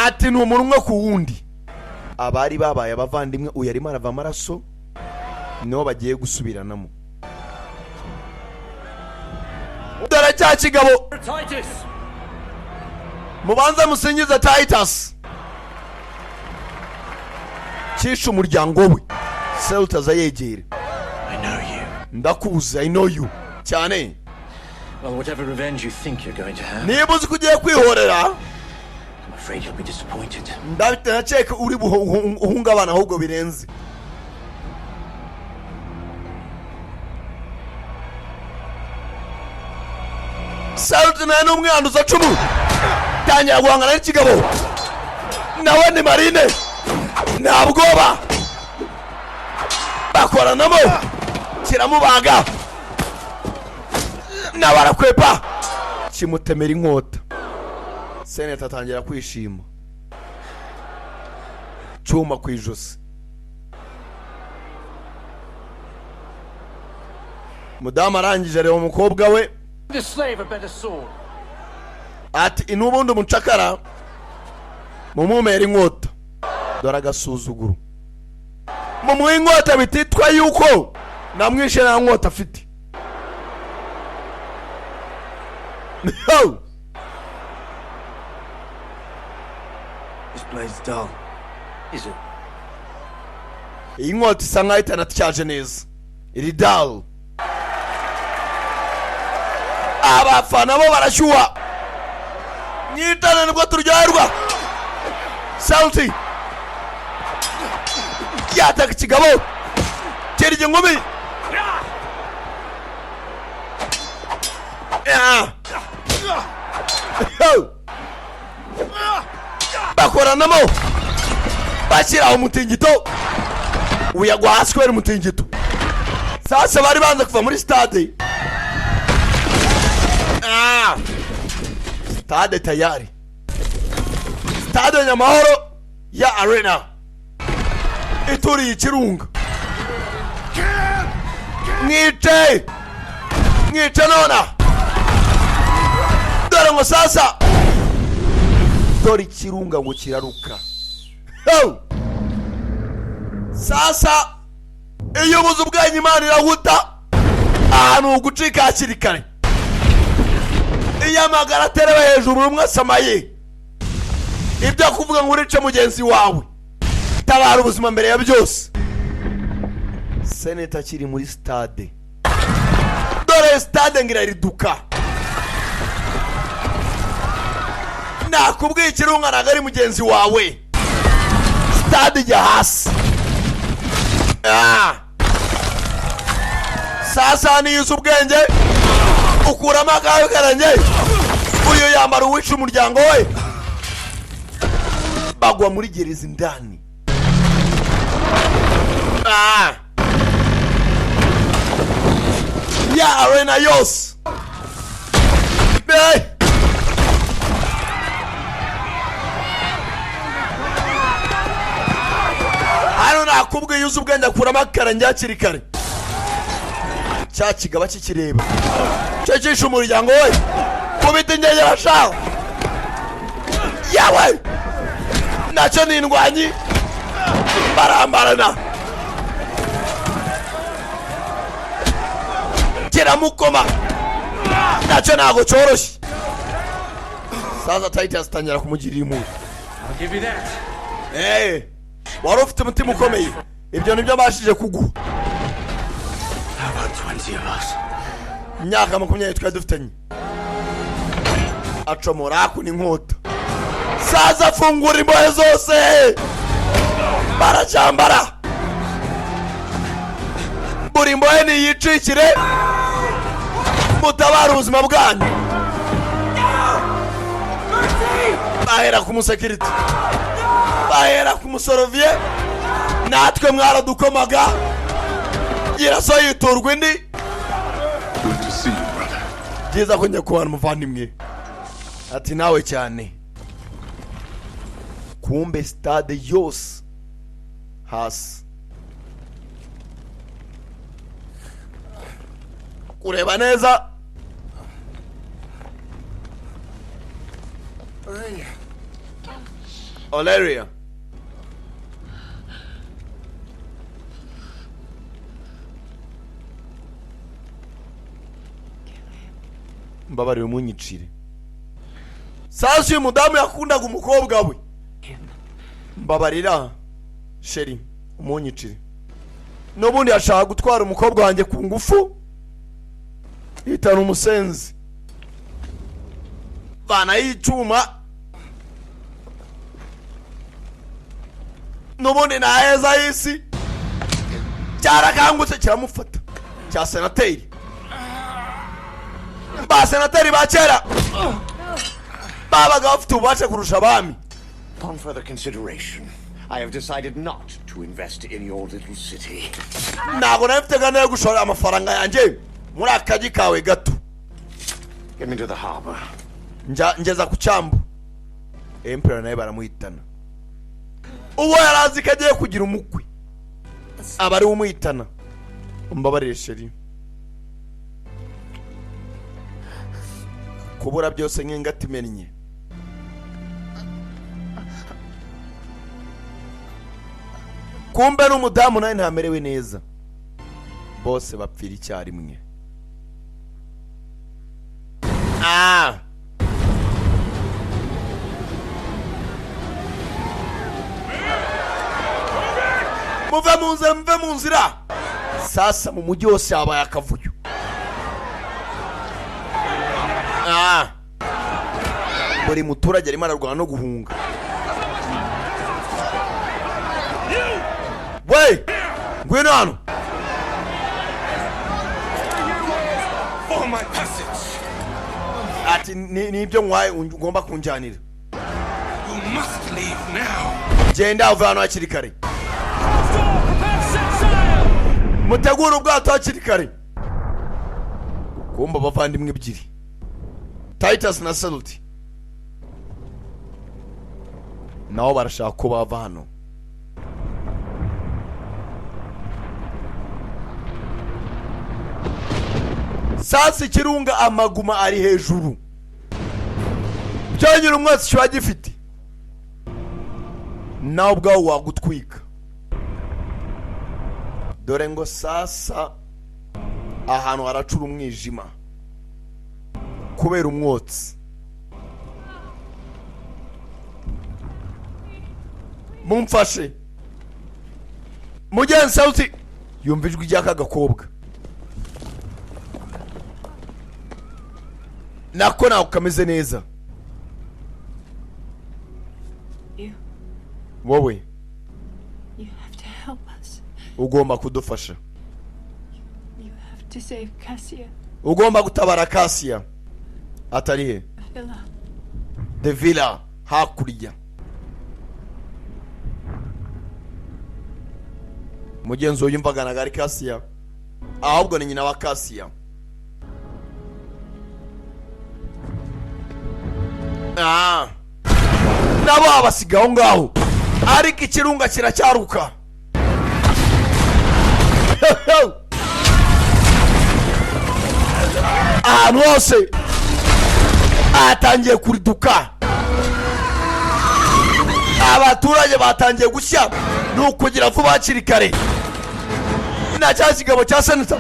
Speaker 1: ati ni umuntu umwe ku wundi abari babaye abavandimwe uyu arimo arava amaraso niho bagiye gusubiranamo. Dore cya kigabo mubanza musingiza Titus kishe umuryango we Celta zayegera.
Speaker 10: I know you.
Speaker 1: Ndakuzi, I know you cyane.
Speaker 10: Well, whatever revenge you think you're going to have.
Speaker 1: Niba uzi kugiye kwihorera
Speaker 10: I'm afraid you'll be disappointed.
Speaker 1: Ndabitacheka uri buhungabana ahubwo birenze. Celta na n'umwana uza cumu tangira guhangana n'ikigabo nawe ni Marine ntabwoba bakoranamo kiramubaga nabarakwepa kimutemera inkota. Senator atangira kwishima cyuma kwijosi. Mudamu arangije areba umukobwa we ati inubundi umucakara mumumera inkota dore agasuzuguro mumuha inkota bititwa yuko namwishe nta nkota afite.
Speaker 10: This blade's dull. Is it?
Speaker 1: Iyi nkota isa nkaho itanatyaje neza iri dull. Abafana bo barashyuha nyitane nibwo turyoherwa. Salty yataka ikigabo kirya inkumi bakoranamo bashyiraho umutingito uyagwa hasi kubera umutingito. Sasa bari banze kuva muri stade. Stade tayari. Stade Nyamahoro ya Arena ituriye ikirunga. Mwice nona. Dore ngo sasa dore ikirunga ngo kiraruka. Sasa iyo ubuze ubwanyu Imana iraguta ahantu ugucika hakiri kare. Iyo amagara aterewe hejuru umwe asamaye ibyo kuvuga ngo urice mugenzi wawe tabara ubuzima mbere ya byose. Seneta kiri muri stade, dore stade ngira riduka. Nakubwiye ikirunga ntago ari mugenzi wawe. Stade ijya hasi. Sasa niyuze ubwenge ukuramo akawe karanye uyu yambara uwica umuryango we bagwa muri gereza indani. Ya Arena yose hano nakubwiye yuze ubwenge akuramo akaranye hakiri kare. Cya kigaba kikireba cyo cyishe umuryango we kubita ingegera shaho yawe nacyo ni indwanyi barambarana kiramukoma nacyo ntago cyoroshye. Sasa Titus tangira kumugirira impuhwe. Wari ufite umutima ukomeye ibyo nibyo bashije kuguha. Imyaka 20 twari dufitanye acomora ku n'inkota. Sasa fungura imbohe zose baracyambara buri mbohe niyicikire mutabara ubuzima bwanyu. Bahera ku musekiriti, bahera ku musoroviye, natwe mwaradukomaga iraso yiturwa indi.
Speaker 13: Good to see you, brother.
Speaker 1: Byiza ko nyakubahwa muvandimwe. Ati nawe cyane. Kumbe stade yose hasi. Kureba neza. Oleria. Mbabarira umunyicire. Sasa uyu mudamu yakundaga umukobwa we. Mbabarira sheri umunyicire. N'ubundi yashaka gutwara umukobwa wanjye ku ngufu. Itana umusenzi. Bana y'icuma. N'ubundi naheza y'isi. Cyarakangutse kiramufata. Cya senateri. Ba senateri ba kera babaga bafite ububasha kurusha abami.
Speaker 6: Upon further consideration, I have decided not to invest in your little city.
Speaker 1: Ntabwo nafite gana yo gushora amafaranga yanjye muri akaji kawe gato.
Speaker 6: Get me to the harbor.
Speaker 1: Ngeza ku cyambu. Emperor naye baramuhitana. Uwo yarazi kagiye kugira umukwe. Abari umuhitana. Umbabarire sheri. Kubura byose nk'ingati mennye. Kumbe n'umudamu nawe ntamerewe neza. Bose bapfira icyarimwe. Muve mu nzira. Sasa mu mujyi wose habaye akavuyo. Buri muturage arimo ararwana no guhunga. we ngwino hano.
Speaker 14: For my passage.
Speaker 1: Ati nibyo nkwaye ugomba kunjanira.
Speaker 14: You must leave now.
Speaker 1: Genda uve hano hakiri kare. Mutegura ubwato hakiri kare. Kumba bavandimwe ebyiri, Titus na Salute, nabo barashaka ko bava hano. Sasa ikirunga amaguma ari hejuru, byonyine umwotsi kiba gifite, nawe ubwawo wagutwika. Dore ngo sasa ahantu haracura umwijima kubera umwotsi. Mumfashe. Mugenzi Sauti yumva ijwi ry'aka gakobwa. Nako nawe kameze neza. Wowe ugomba kudufasha.
Speaker 15: To save Cassia.
Speaker 1: Ugomba gutabara Cassia. Atari he? The villa hakurya. Mugenzi yumvaga ari Cassia, ahubwo ni nyina wa Cassia. Nabo abasigaho ngaho, ariko ikirunga kiracyaruka. Ahantu hose atangiye kuriduka, abaturage batangiye gushya, nukugira vuba hakiri kare. Na cya kigabo cya Senator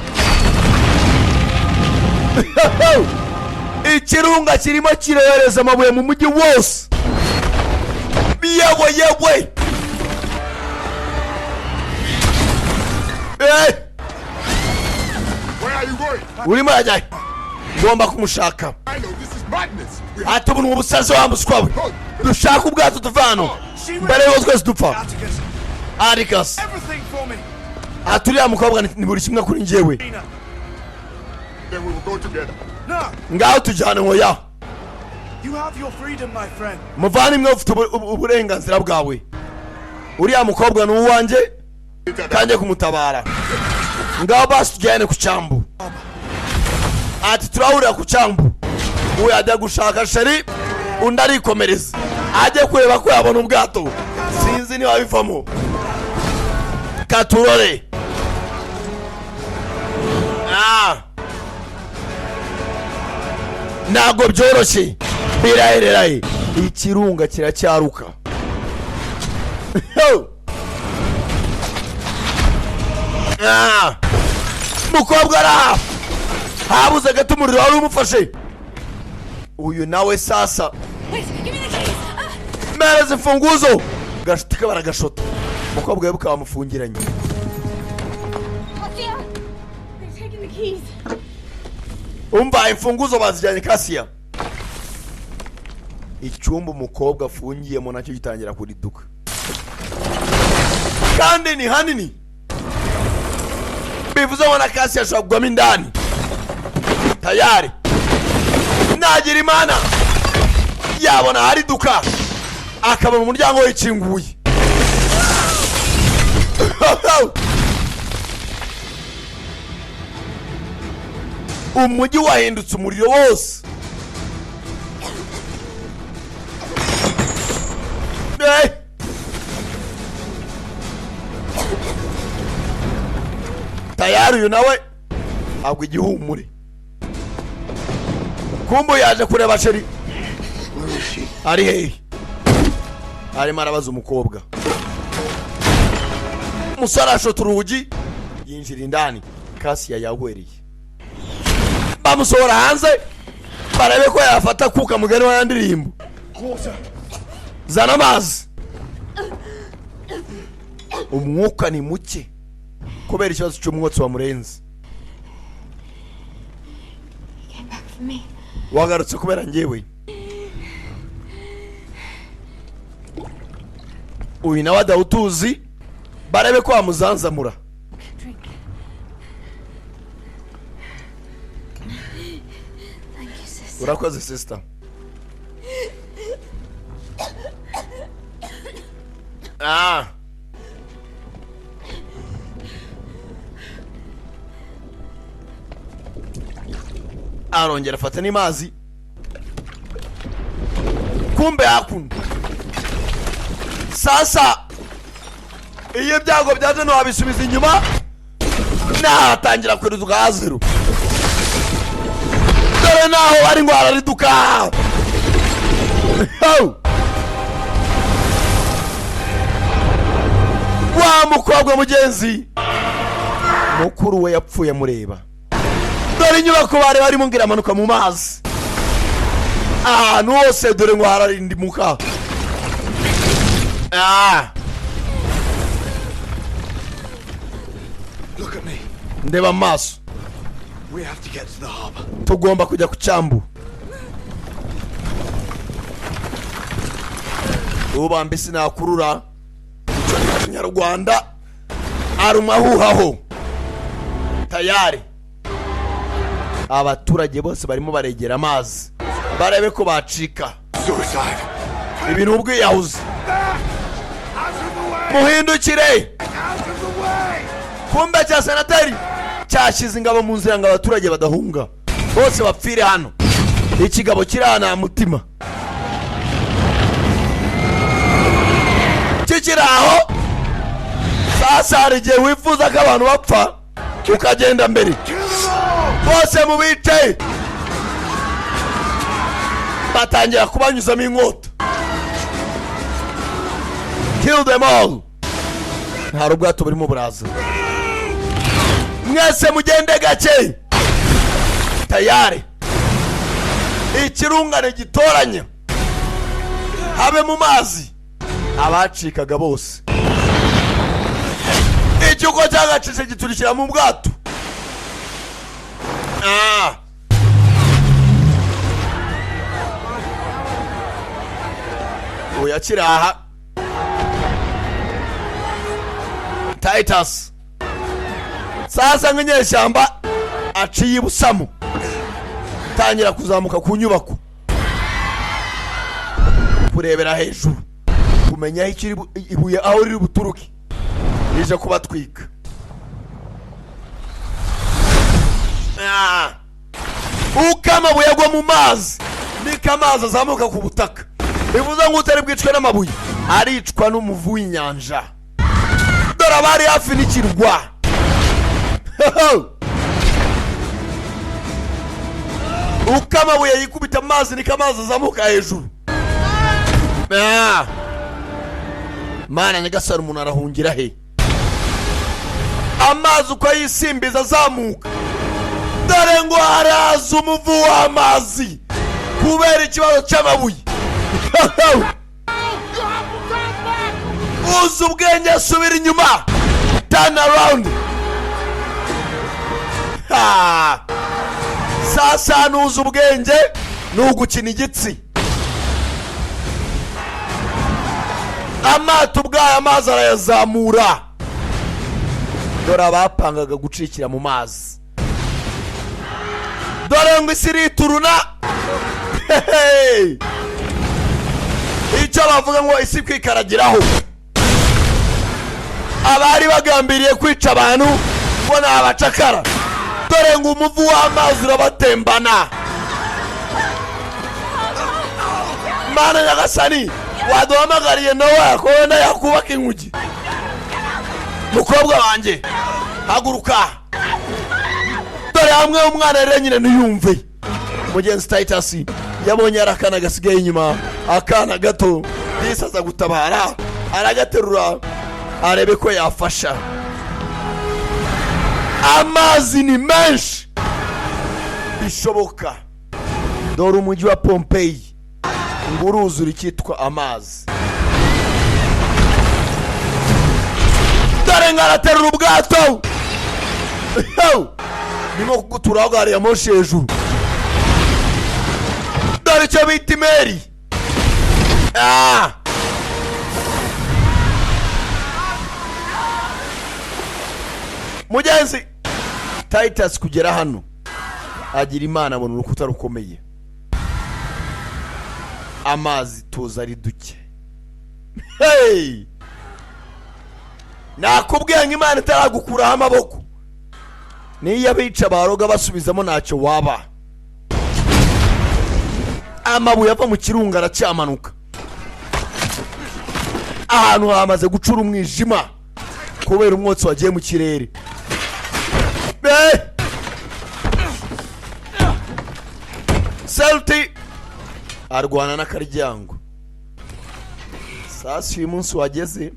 Speaker 1: ikirunga kirimo kirehereza amabuye mu mujyi wose. Yewe
Speaker 13: Where are you going?
Speaker 1: urimo yajya ngomba kumushaka.
Speaker 13: I know this is madness.
Speaker 1: Ati ubu ubusazi wambuswa we, dushaka ubwato tuvano mbere y'uko twese dupfa. Atticus aturiya mukobwa ni buri kimwe kuri njyewe.
Speaker 13: Then we will go together.
Speaker 1: Ngaho tujyane nkoya.
Speaker 14: You have your freedom, my friend.
Speaker 1: Muvandimwe ufite uburenganzira bwawe. Uriya mukobwa ni uwanjye kandi kumutabara. Ngaho basi tujyane ku cyambu. Ati turahurira ku cyambu. Uyu ajya gushaka sheri, undi arikomereza ajye kureba ko yabona ubwato. Sinzi niba bivamo. Katurore. Ntabwo byoroshye, birahereraye. Ikirunga kiracyaruka. Mukobwa ara habuze gato umuriro wari umufashe. Uyu nawe sasa mereza imfunguzo gashitika baragashota. Mukobwa yebuka bamufungiranye. Umva imfunguzo bazijyanye Cassia. Icyumba umukobwa afungiyemo nacyo gitangira kuriduka, kandi ni hanini. Bivuze ngo na Cassia ashobora kugwamo indani. Tayari nagira imana yabona hari duka akaba mu muryango wikinguye. Umujyi wahindutse umuriro wose. Tayari uyu nawe agwa igihumure. Kumbo yaje kureba sheri. Ari hehe? Arimo arabaza umukobwa. Umusore ashota urugi yinjira indani. Cassia yahwereye. Bamusohora hanze barebe ko yafata kuka mugani wa ndirimbo. Zana amazi. Umwuka ni muke kubera ikibazo cy'umwotsi wa murenzi. Wagarutse kubera njyewe. Uyu nawe adawutuzi barebe ko amuzanzamura. Urakoze sister. Arongera afata n'imazi. Kumbe hakuno. Sasa iyo byago byaje no abisubiza inyuma natangira kwiruzuka hazero. Dore naho bari ngo arariduka. Wa mukobwa mugenzi mukuru we yapfuye mureba. Dore inyubako bari barimo ngira amanuka mu mazi. Ahantu hose dore ngo hararindimuka.
Speaker 10: Look at me.
Speaker 1: Ndeba maso.
Speaker 10: We have to get to the harbor.
Speaker 1: Tugomba kujya ku cyambu. Ubambe sinakurura. Nyarwanda arumahuhaho. Tayari. Abaturage bose barimo baregera amazi. Barebe ko bacika.
Speaker 10: Suicide.
Speaker 1: Ibintu ubwiyahuzi. Muhindukire. Kumbe cya senateri cyashize ingabo mu nzira ngo abaturage badahunga. Bose bapfire hano. Ikigabo kirana mutima. Kikiraho. Sasa hari igihe wifuza ko abantu bapfa ukagenda mbere. Bose mubice. Batangira kubanyuzamo inkota. Kill them all. Hari ubwato burimo buraza. Mwese mugende gake. Tayari. Ikirungane gitoranya. Habe mu mazi. Abacikaga bose. Icyuko cyagacise giturikira mu bwato. Oya kiraha. Titus. Sasa nk'inyeshyamba aciye ibusamu. Tangira kuzamuka ku nyubako. Kurebera hejuru. Kumenya ikiri ibuye aho riri buturuke. Rije kubatwika. Ukamabuye agwa mu mazi. Nikamazi azamuka ku butaka. Bivuze ngo utari bwicwe n'amabuye. Aricwa n'umuvu w'inyanja. Dore abari hafi n'ikirwa. Ukamabuye yikubita amazi nikamazi azamuka hejuru. Mana nyagasara umuntu arahungira he? Amazi uko yisimbiza azamuka. Dore ngo haraza umuvu w'amazi kubera ikibazo cy'amabuye. Uzi ubwenge asubira inyuma. Turn around. Sasa nuzi ubwenge nugukina igitsi. Amato ubwayo amazi arayazamura. Dore abapangaga gucikira mu mazi. Dore ngo isi irituruna. Icyo bavuga ngo isi kwikaragiraho. Abari bagambiriye kwica abantu ngo ni abacakara. Dore ngo umuvu w'amazi urabatembana. Mana nyagasani waduhamagariye nawe ko wenda yakubaka inkugi. Mukobwa wanjye haguruka. Dore hamwe umwana rero nyine ntiyumve. Mugenzi Titus yabonye arakana gasigaye inyuma. Akana gato yisaza gutabara. Aragaterura arebe ko yafasha. Amazi ni menshi bishoboka. Dore umujyi wa Pompeii nguruzura ikitwa amazi. Dore ngaraterura ubwato. Nimo kuguturaho gari ya moshi hejuru. Dore icyo bita imeri. mugenzi Titus kugera hano agira imana abona urukuta rukomeye amazi tuza ari duke. Hey, nakubwiye ngo imana itaragukuraho amaboko niyo abica baroga basubizamo ntacyo waba. Amabuye ava mu kirunga aracyamanuka ahantu hamaze gucura umwijima kubera umwotsi wagiye mu kirere. Salty arwana n'akaryango. Sasa uyu munsi wageze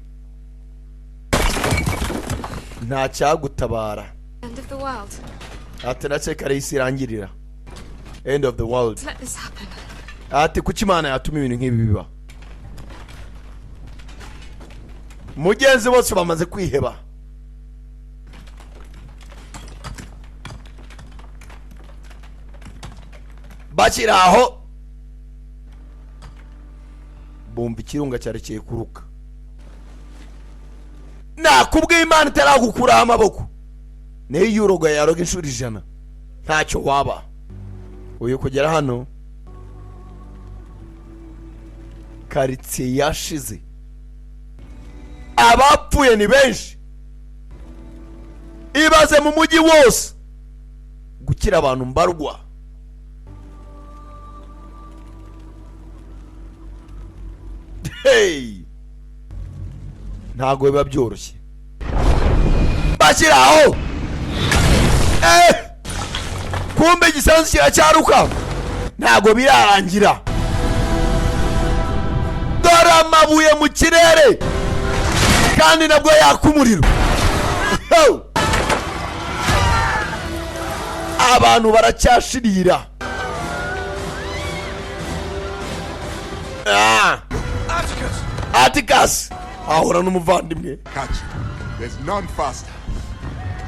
Speaker 1: nta cyagutabara.
Speaker 9: End of the world.
Speaker 1: Ati nacyo karisi irangirira. End of the world.
Speaker 9: Let this happen.
Speaker 1: Ati kuki Imana yatuma ibintu nk'ibi biba. Mugenzi bose bamaze kwiheba. Bakiraho bumva ikirunga cyarekeye kuruka. Nakubwiye Imana itaragukuraho amaboko niyo yuroga yaroga inshuro 100 ntacyo waba. Uyu kugera hano karitsiye yashize, abapfuye ni benshi. Ibaze mu mujyi wose gukira abantu mbarwa. Hey, ntago biba byoroshye. Bashyiraho kumbe igisanzu kiracyaruka ntago birarangira. Dore amabuye mu kirere kandi nabwo yaka umuriro. Abantu baracyashirira. Atticus ahora n'umuvandimwe.
Speaker 13: There's none faster.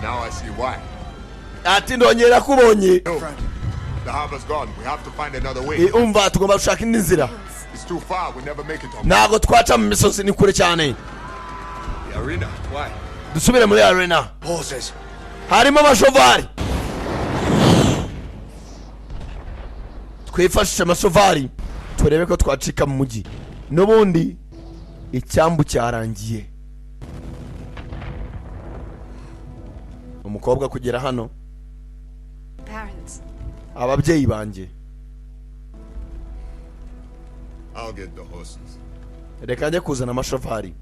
Speaker 13: Now I see why.
Speaker 1: Ati ndongera kubonye.
Speaker 13: The harbor's gone. We have to find another way.
Speaker 1: Umva tugomba gushaka indi nzira.
Speaker 13: It's too far. We never make it home.
Speaker 1: Nago twaca mu misozi ni kure cyane.
Speaker 13: The arena. Why?
Speaker 1: Dusubire muri arena.
Speaker 13: Horses.
Speaker 1: Harimo amashovari. Twifashisha amashovari turebe ko twacika mu mujyi. N'ubundi icyambu cyarangiye. Umukobwa kugera hano.
Speaker 9: Parents.
Speaker 1: Ababyeyi banje.
Speaker 13: I'll get the horses.
Speaker 1: Reka njye kuzana amashovari.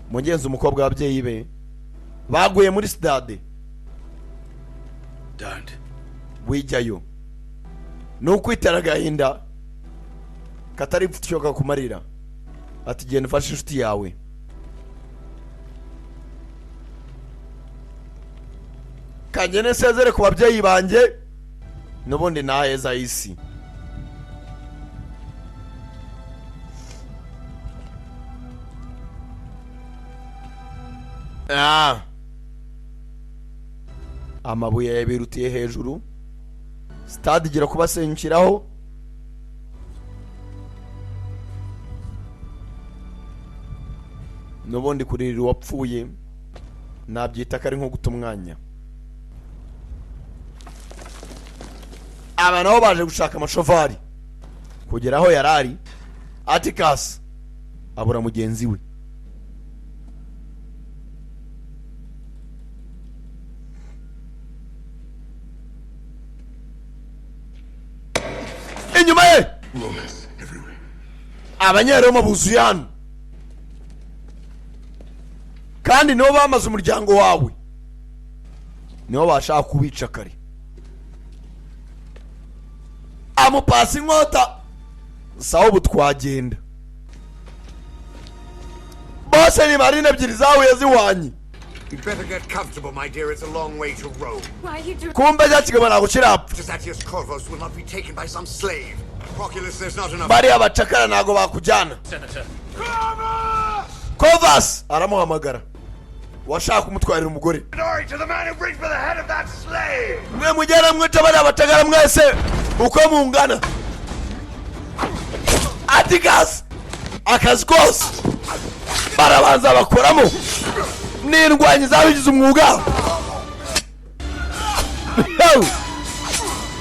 Speaker 1: Mugenzi umukobwa w'ababyeyi be baguye muri stade.
Speaker 10: Dad.
Speaker 1: Wijyayo. Nukwitera agahinda katari futyoka kumarira. Ati genda ufashe inshuti yawe. Kagene sezere ku babyeyi banje n'ubundi naheza isi. Amabuye yabirutiye hejuru. Stade igira kubasenyukiraho. N'ubundi kuririra wapfuye nabyita kari nko guta umwanya. Aba nabo baje gushaka amashovari kugeraho yarari. Atticus abura mugenzi we. Inyuma ye Abanyaroma buzuye hano kandi nibo bamaze umuryango wawe, nibo bashaka kubica kare. Amupasi inkota sawa ubu twagenda. Bose ni marine ebyiri zahuye ziwanye.
Speaker 6: You better get comfortable, my dear. It's a long way to row.
Speaker 9: Why are you doing?
Speaker 1: Kumbe cyakigama nago kirapfa.
Speaker 6: Tisatius Corvus will not be taken by some slave. Proculus, there's not enough.
Speaker 1: Bari abacakara nago bakujyana.
Speaker 14: Senator.
Speaker 1: Corvus aramuhamagara. Washaka kumutwarira umugore.
Speaker 14: Glory to the man who brings me the head of that slave.
Speaker 1: Mwe mujyana mwica bari abacakara mwese uko mungana. Atticus akazi kose barabanza bakoramo n'indwanyi zabigize umwuga.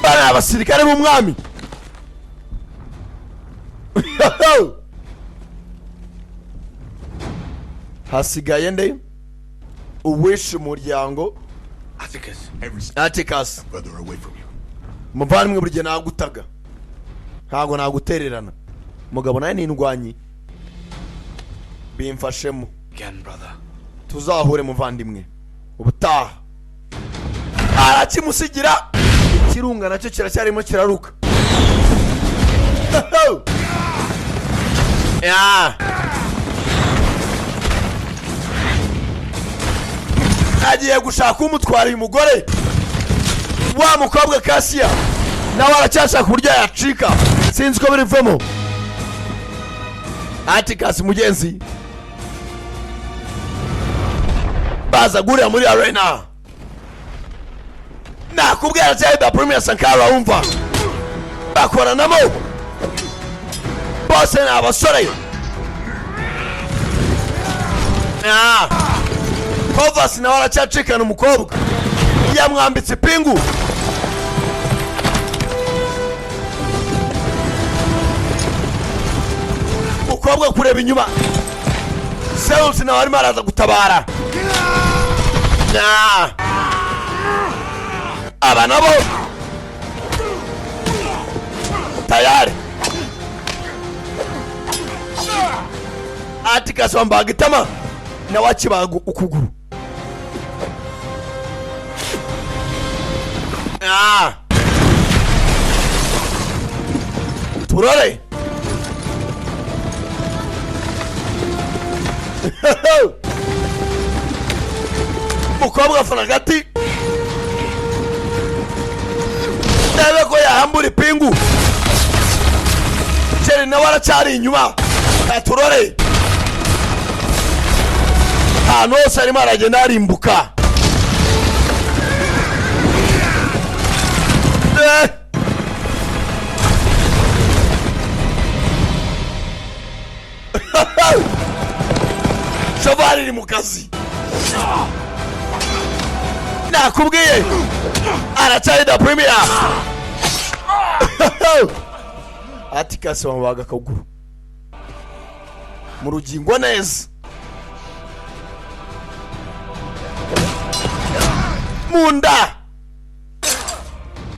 Speaker 1: bana abasirikare b'umwami. Hasigaye nde uwishe umuryango Atticus. Muvandimwe burya nagutaga ntago nagutererana mugabo naye nindwanyi bimfashemo tuzahure muvandimwe ubutaha. Arakimusigira ikirunga nacyo kiracyarimo kiraruka. Agiye gushaka umutwara uyu mugore wa mukobwa Kasiya nawe aracyashaka uburyo yacika sinzi ko birivemo. Atticus mugenzi baza gurira muri arena nakubwira cyane da Premier Sankara umva bakoranamo bose ni abasore. Kovas nawe aracyacikana umukobwa yamwambitse ipingu. Umukobwa kureba inyuma Zeus nawe arimo araza gutabara. Aba nabo tayari. Atticus wambaga itama nawe akibaga ukuguru. Turore mukobwa afana gati ndebe ko yahambura ipingu Jerry nawe aracyari inyuma. Turore ahantu hose arimo aragenda arimbuka. Shabari iri mu kazi nakubwiye aracyari da Premier. Atticus wamubaga akaguru mu rugingo neza munda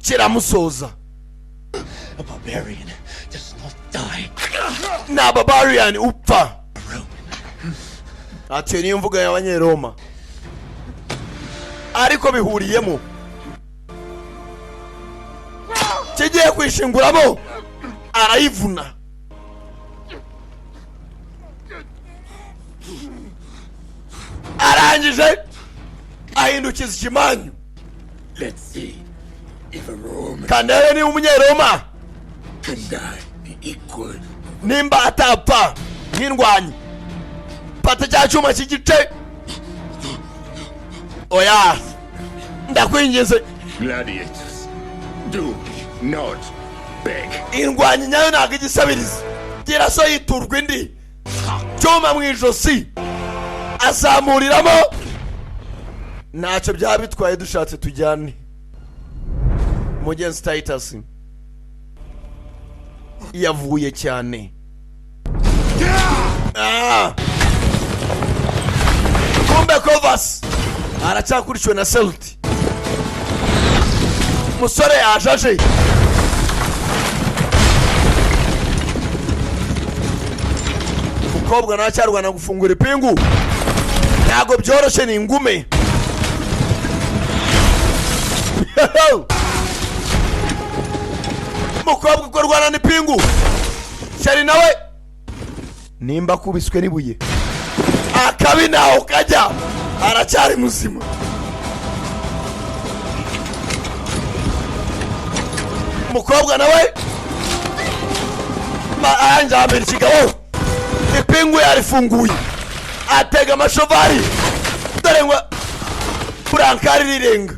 Speaker 1: kiramusoza.
Speaker 16: A barbarian does not die.
Speaker 1: Na barbarian upfa. Ati niyo mvuga y'abanyeroma ariko bihuriyemo kigiye kwishinguramo arayivuna. Arangije ahindukiza ikimanyu.
Speaker 16: Let's see if a Roman
Speaker 1: Kandere ni umunyeroma
Speaker 16: can die the equal.
Speaker 1: Nimba atapfa nk'indwanyi pata cya cyuma cy'igice. Oya ndakwinginze
Speaker 16: Gladiators, do not beg.
Speaker 1: Indwanyi nyayo ntabwo igisabiriza gira so yiturwa indi cyuma mu ijosi azamuriramo ntacyo byaba bitwaye dushatse tujyane. Mugenzi Titus yavuye cyane. Kumbe Kovas aracyakurikiwe na Celti. Musore yajaje umukobwa nacyarwana gufungura ipingu ntago byoroshye ni ingume. Mukobwa uko rwana n'ipingu Shari nawe nimba kubiswe nibuye akabi naho kajya aracyari muzima. Mukobwa nawe anja mbere kigabo ipingu yarifunguye atega amashovari dore ngo burankari rirenga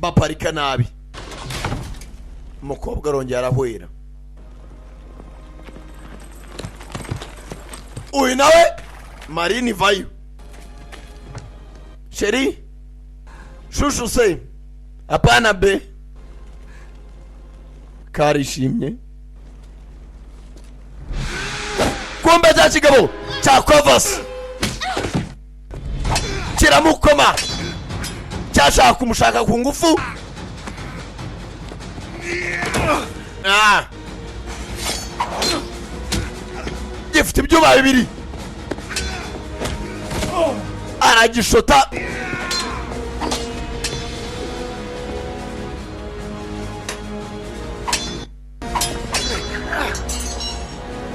Speaker 1: baparika nabi. Mukobwa arongera arahwera. Uyu nawe Marini vayo Sheri shushu se apana be karishimye kumbe cya kigabo cya Kovas kiramukoma cyashaka kumushaka ku ngufu gifite ibyuma bibiri aragishota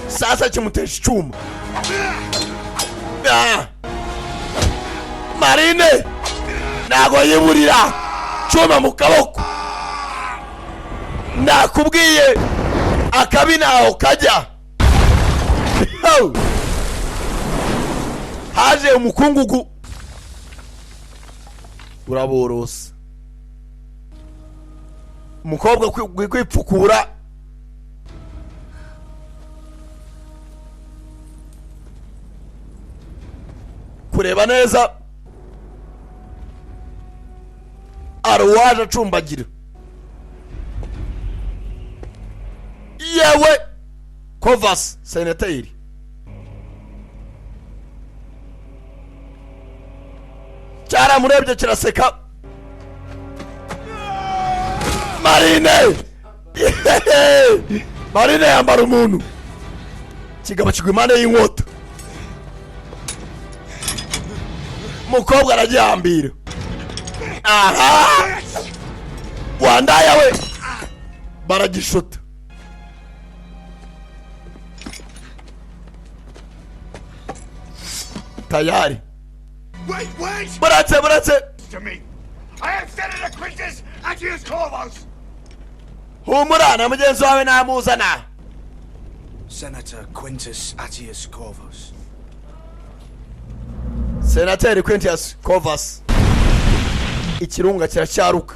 Speaker 1: sasa kimutesha icyuma Marine ntago yiburira cyuma mu kaboko nakubwiye akabi naho kajya haje umukungugu uraborose umukobwa kwipfukura kureba neza aruwaje acumbagira yewe Kovas senateri cyaramurebye kiraseka Marine Marine yambara umuntu kigaba kigwa impande y'inkota mukobwa aragihambira aha wandaya we baragishota tayari buretse
Speaker 16: To me, I am Senator Quintus Atius Corvus.
Speaker 1: humura na mugenzi wawe namuzana
Speaker 5: Senator Quintus Atius Corvus.
Speaker 1: Senateri Quintus Kovas ikirunga kiracyaruka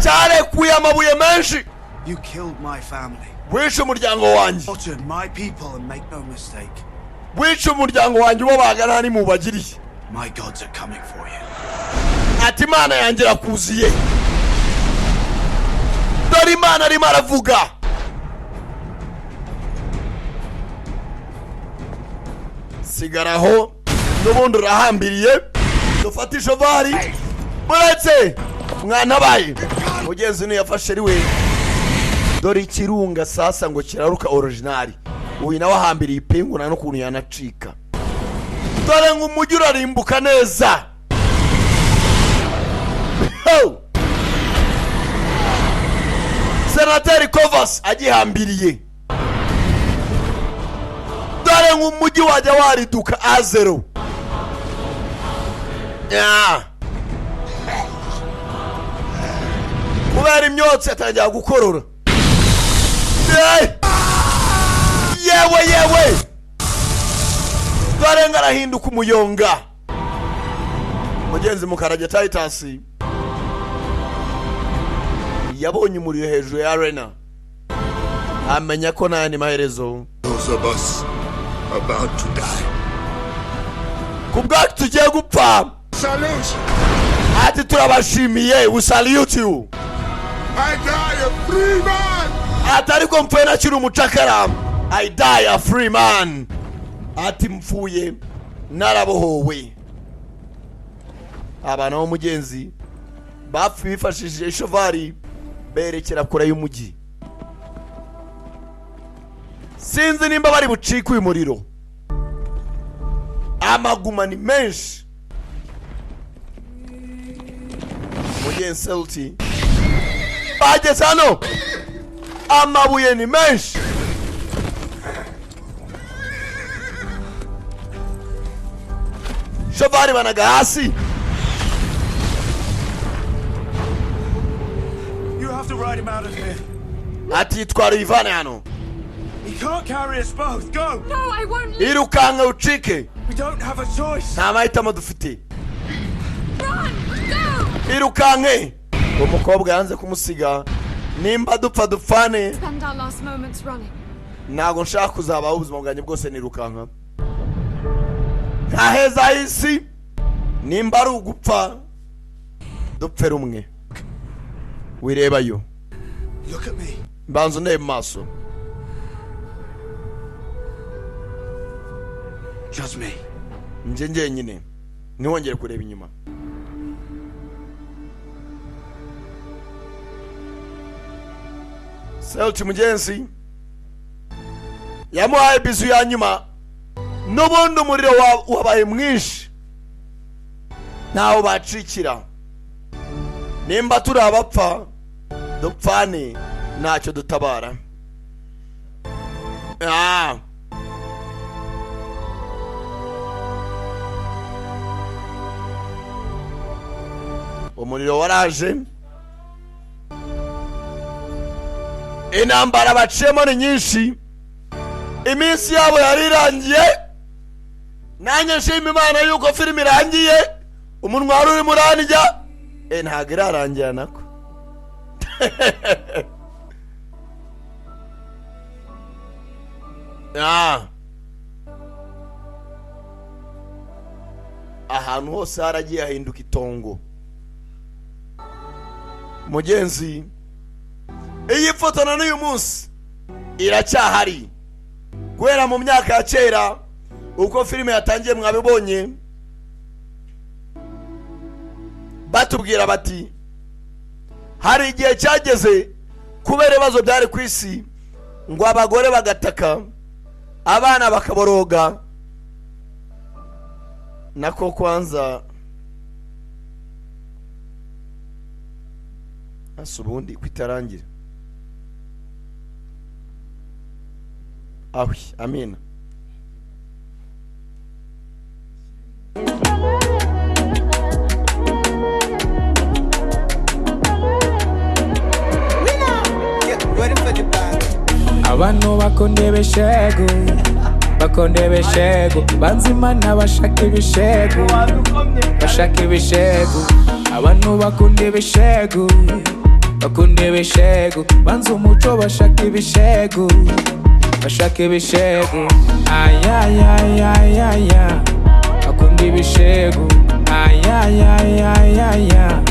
Speaker 1: cyarekuye amabuye menshi.
Speaker 5: You killed my family.
Speaker 1: Wishe umuryango wanjye.
Speaker 5: Slaughtered my people and make no mistake.
Speaker 1: Wishe umuryango wanjye ubo bagana ni mubagiriye.
Speaker 5: My gods are coming for you.
Speaker 1: Ati Imana yanjye irakuziye. Dore Imana arimo aravuga. Sigaraho n'ubundi urahambiriye dufata ishovari muretse mwana baye mugenzi ni yafashe ari we. Dore ikirunga sasa ngo kiraruka original uyu nawe ahambiriye ipingu na n'ukuntu yanacika. Dore ngo umujyi urarimbuka neza. Senateri Kovas agihambiriye. Dore ngo umujyi wajya wariduka azero. Kubera imyotsi atangira gukorora. Yewe dore ngo arahinduka umuyonga. Mugenzi Mukarage Titus yabonye umuriro hejuru ya arena amenya ko nta ni maherezo.
Speaker 13: Those of us about to die.
Speaker 1: Kubwacu tugiye gupfa.
Speaker 13: Salute.
Speaker 1: Ati turabashimiye. We salute you.
Speaker 13: I die a free man.
Speaker 1: Ati ariko mpfuye nakiri umucakara. I die a free man. Ati mpfuye narabohowe. Abana bo mugenzi bapfu bifashishije ishovari berekera kure y'umujyi. Sinzi nimba bari bucika uyu muriro. Amaguma ni menshi. Mugenzi Celti bageze hano amabuye ni menshi. Shovari banaga hasi.
Speaker 14: You have to ride him out of here.
Speaker 1: Ati twari ivane hano.
Speaker 14: He can't carry us both. Go.
Speaker 15: No, I won't leave.
Speaker 1: Irukanga uchike.
Speaker 14: We don't have a choice.
Speaker 1: Nta mahitamo dufite.
Speaker 15: Run. Go.
Speaker 1: Irukange. Umukobwa yanze kumusiga. Nimba dupfa dupfane.
Speaker 15: Spend our last moments running.
Speaker 1: Ntago nshaka kuzabaho ubuzima bwanjye bwose nirukanga. Ntaheza isi. Nimba ari ugupfa dupfe rumwe wirebayo
Speaker 17: Look at me.
Speaker 1: mbanza ndebe maso
Speaker 17: Just me.
Speaker 1: nje njyenyine ntiwongere kureba inyuma Selti mugenzi yamuhaye bizu ya nyuma n'ubundi umuriro wabaye mwinshi ntaho bacikira nimba turi abapfa dupfane ntacyo dutabara umuriro waraje intambara baciyemo ni nyinshi iminsi yabo yari irangiye nanjye nshima Imana yuko filime irangiye umunwa wari urimo urandya ntabwo irarangira nako ahantu hose haragiye hahinduka itongo mugenzi iyi foto na n'uyu munsi iracyahari guhera mu myaka ya kera uko filime yatangiye mwabibonye batubwira bati hari igihe cyageze kubera ibibazo byari ku isi ngo abagore bagataka abana bakaboroga nako kwanza asubundi kwitarangira awi amina
Speaker 18: abantu bakonde beshego banzimana bashaka ibishego abantu bakonde beshego banze umuco bashaka ibishego ayayayayaya akunda ibishego ayayayayaya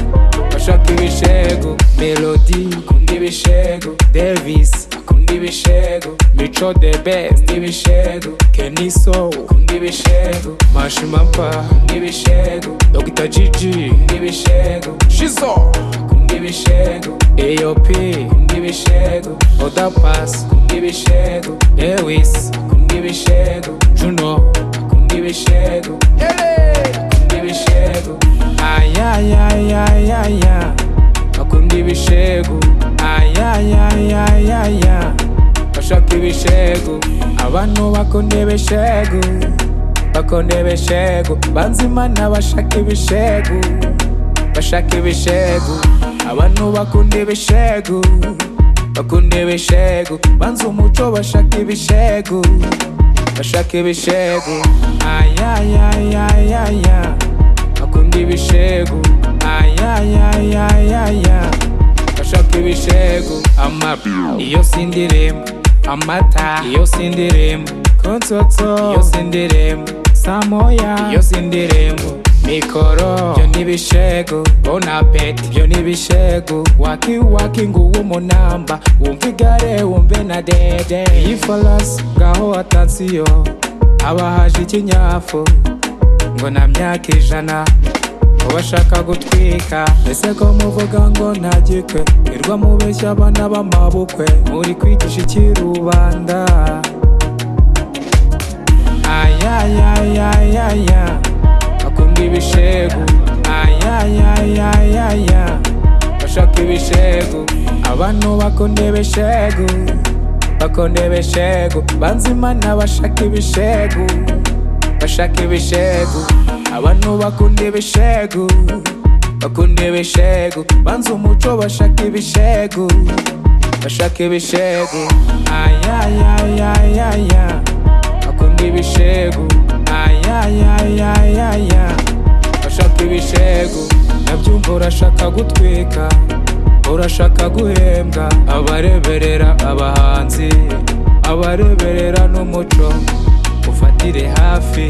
Speaker 18: bashaka ibishego Melody akunda ibishego Davis akunda ibishego Mico the best ibishego Keniso akunda ibishego Mashimapa akunda ibishego Dr. Gigi akunda ibishego Shizo akunda ibishego AOP akunda ibishego Oda Pass akunda ibishego Lewis akunda ibishego Juno akunda ibishego akunda ibishego ayayayayaya akunda ibishego ayayayayaya bashaka ibishego abantu bakonde beshego banzimana bashaka ibishego abantu bakonde beshego banze umuco bashaka ibishego ayayayayaya akunda ibishego ayayayayaya bashaka ibishego iyo sindiremo amata iyo sindiremo konsotso iyo sindiremo samoya iyo sindiremo mikoro byo nibishego bonapeti byo nibishego waki nguwo munamba wumva igare wumve na dede iyi falasi ngaho atansiyo abahaje ikinyafu ngo na myaka ijana ubashaka gutwika ese ko muvuga ngo ntagikwe irwa mubeshya abana b'amabukwe muri kwigisha ikirubanda ayayayayaya akunda ibishego ayayayayaya bashaka ibishego abantu bakonde beshego banzimana bashaka ibishego abantu bakonde beshego banze umuco bashaka ibishego ayayayayaya akunda ibishego ayayayayaya bashaka ibishego nabyumva urashaka gutwika urashaka guhembwa abareberera abahanzi abareberera n'umuco ufatire hafi